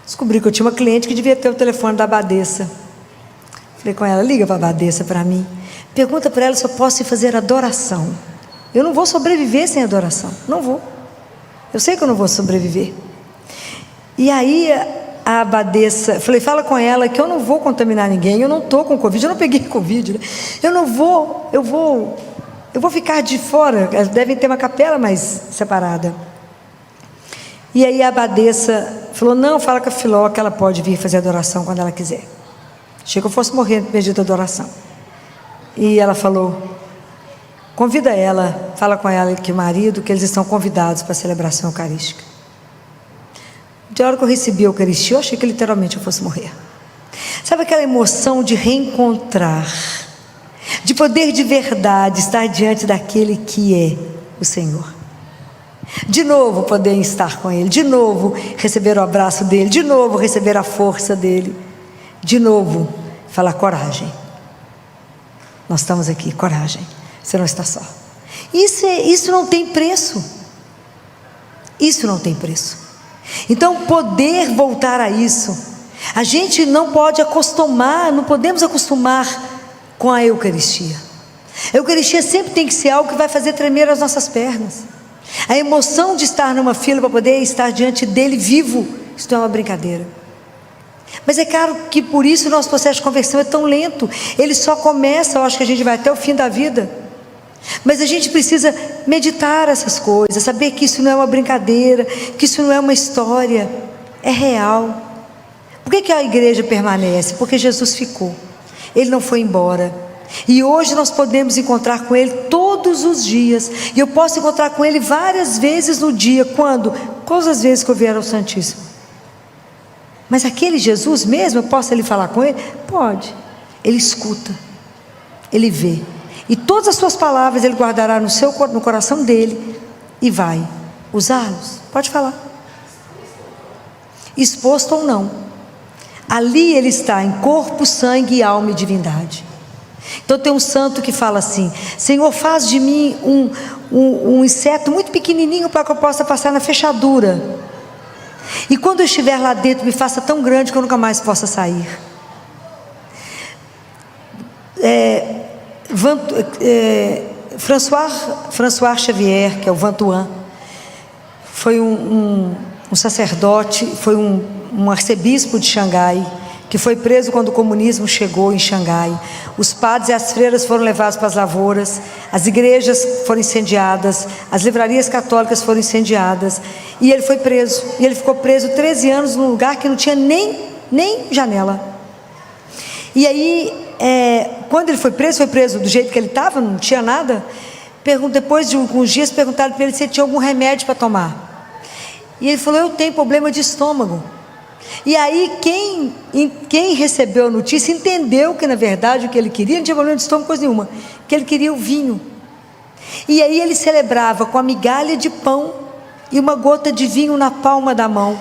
descobri que eu tinha uma cliente que devia ter o telefone da abadesa. Falei com ela: liga para a abadesa para mim, pergunta para ela se eu posso ir fazer adoração. Eu não vou sobreviver sem adoração, não vou. Eu sei que eu não vou sobreviver. E aí a abadesa, falei: fala com ela que eu não vou contaminar ninguém, eu não estou com Covid, eu não peguei Covid, né? Eu vou ficar de fora, devem ter uma capela mais separada. E aí a abadesa falou: não, fala com a Filó que ela pode vir fazer adoração quando ela quiser. Achei que eu fosse morrer no pedido de adoração. E ela falou: convida ela, fala com ela que o marido, que eles estão convidados para a celebração eucarística. De hora que eu recebi a Eucaristia, eu achei que literalmente eu fosse morrer. Sabe aquela emoção de reencontrar, de poder de verdade estar diante daquele que é o Senhor, de novo poder estar com Ele, de novo receber o abraço dEle, de novo receber a força dEle, de novo falar: coragem, nós estamos aqui, coragem, você não está só. Isso não tem preço, isso não tem preço. Então, poder voltar a isso, a gente não pode acostumar, não podemos acostumar com a Eucaristia. A Eucaristia sempre tem que ser algo que vai fazer tremer as nossas pernas. A emoção de estar numa fila para poder estar diante dele vivo, isso não é uma brincadeira. Mas é claro que por isso o nosso processo de conversão é tão lento. Ele só começa, eu acho que a gente vai até o fim da vida. Mas a gente precisa meditar essas coisas, saber que isso não é uma brincadeira, que isso não é uma história, é real. Por que a igreja permanece? Porque Jesus ficou, Ele não foi embora. E hoje nós podemos encontrar com Ele todos os dias. E eu posso encontrar com Ele várias vezes no dia. Quando? Todas as vezes que eu vier ao Santíssimo. Mas aquele Jesus mesmo, eu posso ali falar com Ele? Pode. Ele escuta, Ele vê. E todas as suas palavras Ele guardará no coração dEle e vai usá-los. Pode falar. Exposto ou não, ali Ele está em corpo, sangue, alma e divindade. Então tem um santo que fala assim: Senhor, faz de mim um inseto muito pequenininho para que eu possa passar na fechadura, e quando eu estiver lá dentro, me faça tão grande que eu nunca mais possa sair. François Xavier, que é o Vantuan, foi um sacerdote, foi um arcebispo de Xangai, que foi preso quando o comunismo chegou em Xangai. Os padres e as freiras foram levados para as lavouras, as igrejas foram incendiadas, as livrarias católicas foram incendiadas, e ele foi preso. E ele ficou preso 13 anos num lugar que não tinha nem janela. E aí, quando ele foi preso do jeito que ele estava, não tinha nada. Depois de alguns dias perguntaram para ele se ele tinha algum remédio para tomar. E ele falou: eu tenho problema de estômago. E aí quem recebeu a notícia entendeu que na verdade o que ele queria não tinha problema de estômago, coisa nenhuma, que ele queria o vinho. E aí ele celebrava com a migalha de pão e uma gota de vinho na palma da mão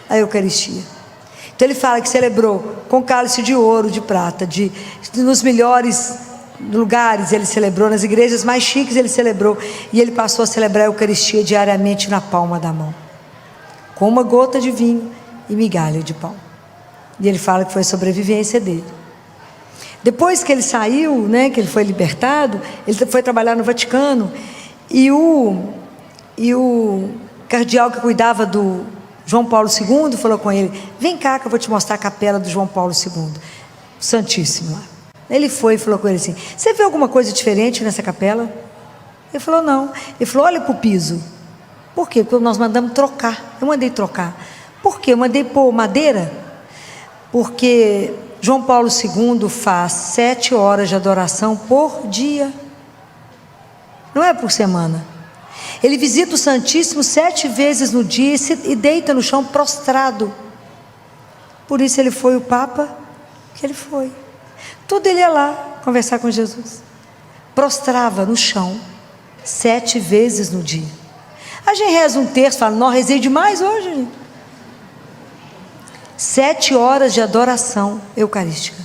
a Eucaristia. Então ele fala que celebrou com cálice de ouro, de prata, nos melhores lugares ele celebrou, nas igrejas mais chiques ele celebrou, e ele passou a celebrar a Eucaristia diariamente na palma da mão, com uma gota de vinho e migalha de pão. E ele fala que foi a sobrevivência dele. Depois que ele saiu, que ele foi libertado, ele foi trabalhar no Vaticano, e o cardeal que cuidava do João Paulo II falou com ele: vem cá que eu vou te mostrar a capela do João Paulo II, Santíssimo lá. Ele foi e falou com ele assim: você vê alguma coisa diferente nessa capela? Ele falou: não. Ele falou: olha para o piso. Por quê? Porque nós mandamos trocar. Eu mandei trocar. Por quê? Eu mandei pôr madeira, porque João Paulo II faz 7 horas de adoração por dia, não é por semana. Ele visita o Santíssimo 7 vezes no dia e deita no chão prostrado. Por isso ele foi o Papa que ele foi. Tudo ele ia lá conversar com Jesus, prostrava no chão 7 vezes no dia. A gente reza um terço, fala: não, rezei demais hoje, gente. 7 horas de adoração eucarística,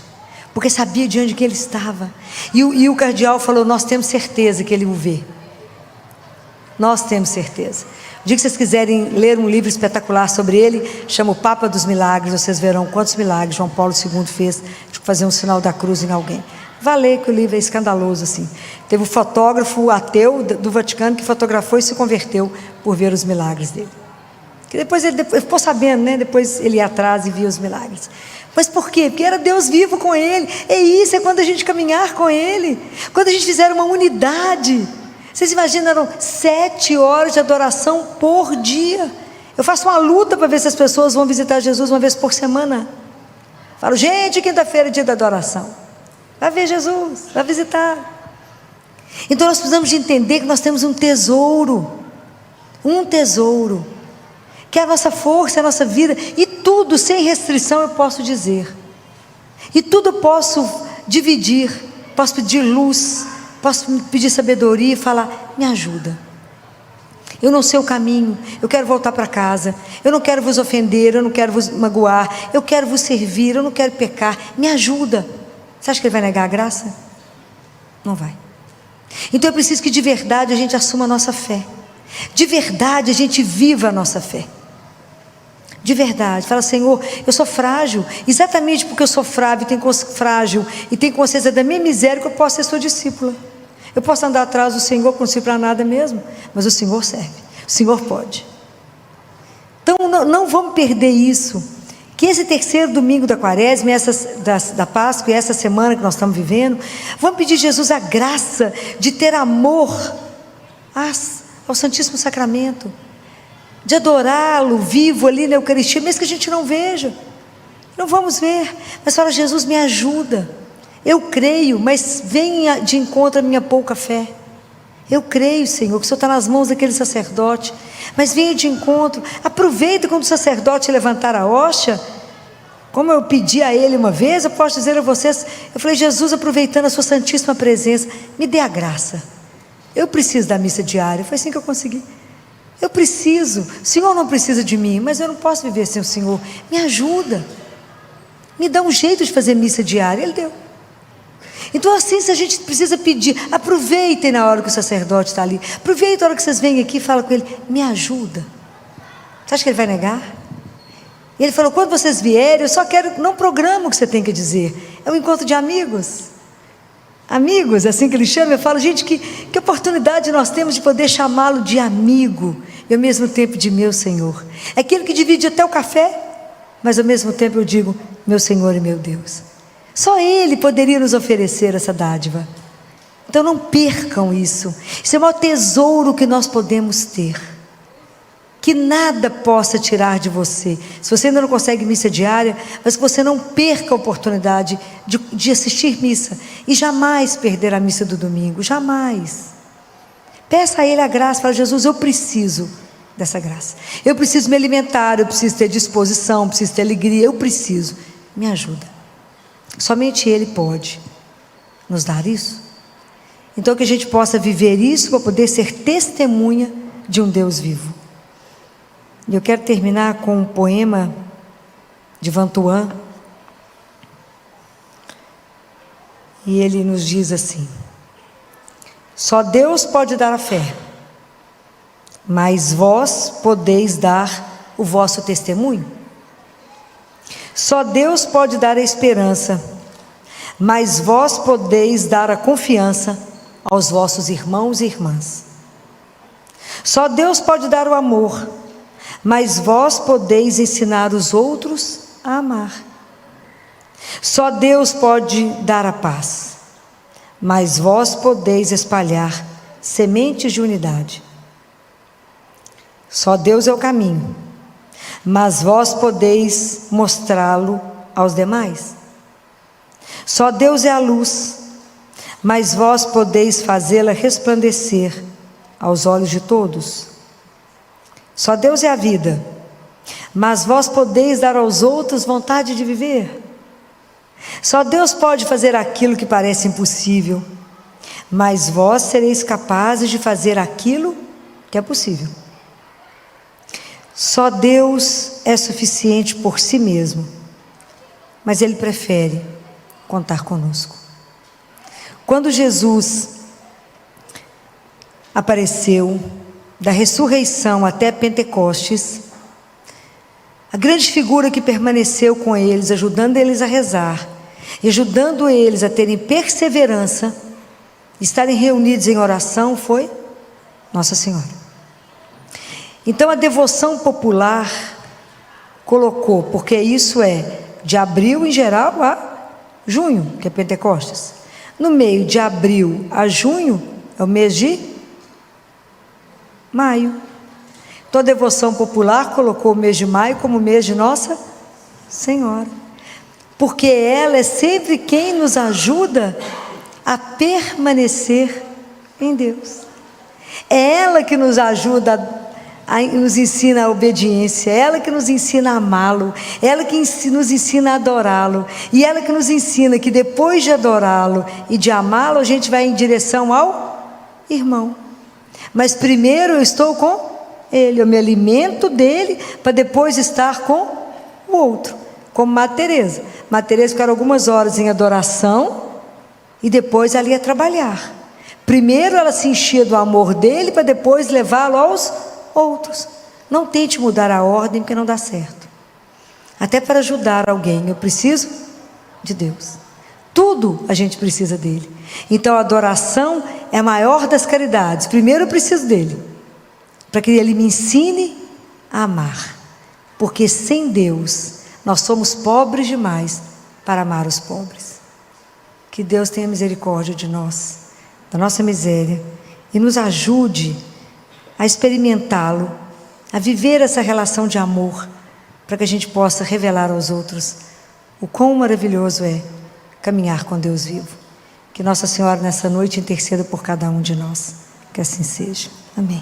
porque sabia de onde que ele estava. E o cardeal falou: nós temos certeza que ele o vê. Nós temos certeza. O dia que vocês quiserem ler um livro espetacular sobre ele, chama O Papa dos Milagres, vocês verão quantos milagres João Paulo II fez de fazer um sinal da cruz em alguém. Vá ler, que o livro é escandaloso assim. Teve um fotógrafo ateu do Vaticano que fotografou e se converteu por ver os milagres dele. Que depois ele ficou sabendo, depois ele ia atrás e via os milagres. Mas por quê? Porque era Deus vivo com ele. É quando a gente caminhar com ele, quando a gente fizer uma unidade. Vocês imaginam, 7 horas de adoração por dia. Eu faço uma luta para ver se as pessoas vão visitar Jesus uma vez por semana. Falo: gente, quinta-feira é dia da adoração. Vai ver Jesus, vai visitar. Então nós precisamos de entender que nós temos um tesouro, que é a nossa força, a nossa vida, e tudo sem restrição eu posso dizer, e tudo eu posso dividir, posso pedir luz, posso pedir sabedoria e falar: me ajuda, eu não sei o caminho, eu quero voltar para casa, eu não quero vos ofender, eu não quero vos magoar, eu quero vos servir, eu não quero pecar, me ajuda. Você acha que ele vai negar a graça? Não vai. Então eu preciso que de verdade a gente assuma a nossa fé, de verdade a gente viva a nossa fé, de verdade. Fala: Senhor, eu sou frágil, exatamente porque eu sou frágil e tenho consciência da minha miséria, que eu posso ser sua discípula. Eu posso andar atrás do Senhor, não sirvo para nada mesmo, mas o Senhor serve, o Senhor pode. Então não vamos perder isso, que esse terceiro domingo da quaresma, da Páscoa, e essa semana que nós estamos vivendo, vamos pedir a Jesus a graça de ter amor ao Santíssimo Sacramento, de adorá-lo vivo ali na Eucaristia, mesmo que a gente não veja, não vamos ver, mas fala: Jesus, me ajuda, eu creio, mas venha de encontro à minha pouca fé. Eu creio, Senhor, que o Senhor está nas mãos daquele sacerdote, mas venha de encontro. Aproveita quando o sacerdote levantar a hóstia, como eu pedi a ele uma vez, eu posso dizer a vocês, eu falei: Jesus, aproveitando a sua santíssima presença, me dê a graça, eu preciso da missa diária. Foi assim que eu consegui. Eu preciso, o Senhor não precisa de mim, mas eu não posso viver sem o Senhor, me ajuda, me dá um jeito de fazer missa diária. Ele deu. Então assim, se a gente precisa pedir, aproveitem na hora que o sacerdote está ali, aproveitem a hora que vocês vêm aqui e falam com ele: me ajuda. Você acha que ele vai negar? E ele falou: quando vocês vierem, eu só quero, não programa o que você tem que dizer, é um encontro de amigos, assim que ele chama. Eu falo: gente, que oportunidade nós temos de poder chamá-lo de amigo, e ao mesmo tempo de meu Senhor, é aquele que divide até o café, mas ao mesmo tempo eu digo: meu Senhor e meu Deus. Só Ele poderia nos oferecer essa dádiva. Então não percam isso. Isso é o maior tesouro que nós podemos ter, que nada possa tirar de você. Se você ainda não consegue missa diária, mas que você não perca a oportunidade de assistir missa, e jamais perder a missa do domingo, jamais. Peça a Ele a graça. Fala: Jesus, eu preciso dessa graça, eu preciso me alimentar, eu preciso ter disposição, preciso ter alegria, eu preciso, me ajuda. Somente Ele pode nos dar isso. Então que a gente possa viver isso para poder ser testemunha de um Deus vivo. E eu quero terminar com um poema de Vantuan, e ele nos diz assim: só Deus pode dar a fé, mas vós podeis dar o vosso testemunho. Só Deus pode dar a esperança, mas vós podeis dar a confiança aos vossos irmãos e irmãs. Só Deus pode dar o amor, mas vós podeis ensinar os outros a amar. Só Deus pode dar a paz, mas vós podeis espalhar sementes de unidade. Só Deus é o caminho, mas vós podeis mostrá-lo aos demais. Só Deus é a luz, mas vós podeis fazê-la resplandecer aos olhos de todos. Só Deus é a vida, mas vós podeis dar aos outros vontade de viver. Só Deus pode fazer aquilo que parece impossível, mas vós sereis capazes de fazer aquilo que é possível. Só Deus é suficiente por si mesmo, mas Ele prefere contar conosco. Quando Jesus apareceu, da ressurreição até Pentecostes, a grande figura que permaneceu com eles, ajudando eles a rezar, e ajudando eles a terem perseverança, estarem reunidos em oração, foi Nossa Senhora. Então a devoção popular colocou, porque isso é de abril em geral a junho, que é Pentecostes. No meio de abril a junho é o mês de maio. Então a devoção popular colocou o mês de maio como o mês de Nossa Senhora. porque ela é sempre quem nos ajuda a permanecer em Deus. É ela que nos ajuda nos ensina a obediência, é ela que nos ensina a amá-lo, é ela que nos ensina a adorá-lo, e ela que nos ensina que depois de adorá-lo e de amá-lo, a gente vai em direção ao irmão. Mas primeiro eu estou com ele, eu me alimento dele para depois estar com o outro, como Madre Teresa. Madre Teresa ficaram algumas horas em adoração e depois ela ia trabalhar. Primeiro ela se enchia do amor dele para depois levá-lo aos outros. Não tente mudar a ordem, porque não dá certo. Até para ajudar alguém eu preciso de Deus. Tudo a gente precisa dele. Então a adoração é a maior das caridades. Primeiro eu preciso dele, para que ele me ensine a amar, porque sem Deus nós somos pobres demais para amar os pobres. Que Deus tenha misericórdia de nós, da nossa miséria, e nos ajude a experimentá-lo, a viver essa relação de amor, para que a gente possa revelar aos outros o quão maravilhoso é caminhar com Deus vivo. Que Nossa Senhora nessa noite interceda por cada um de nós. Que assim seja. Amém.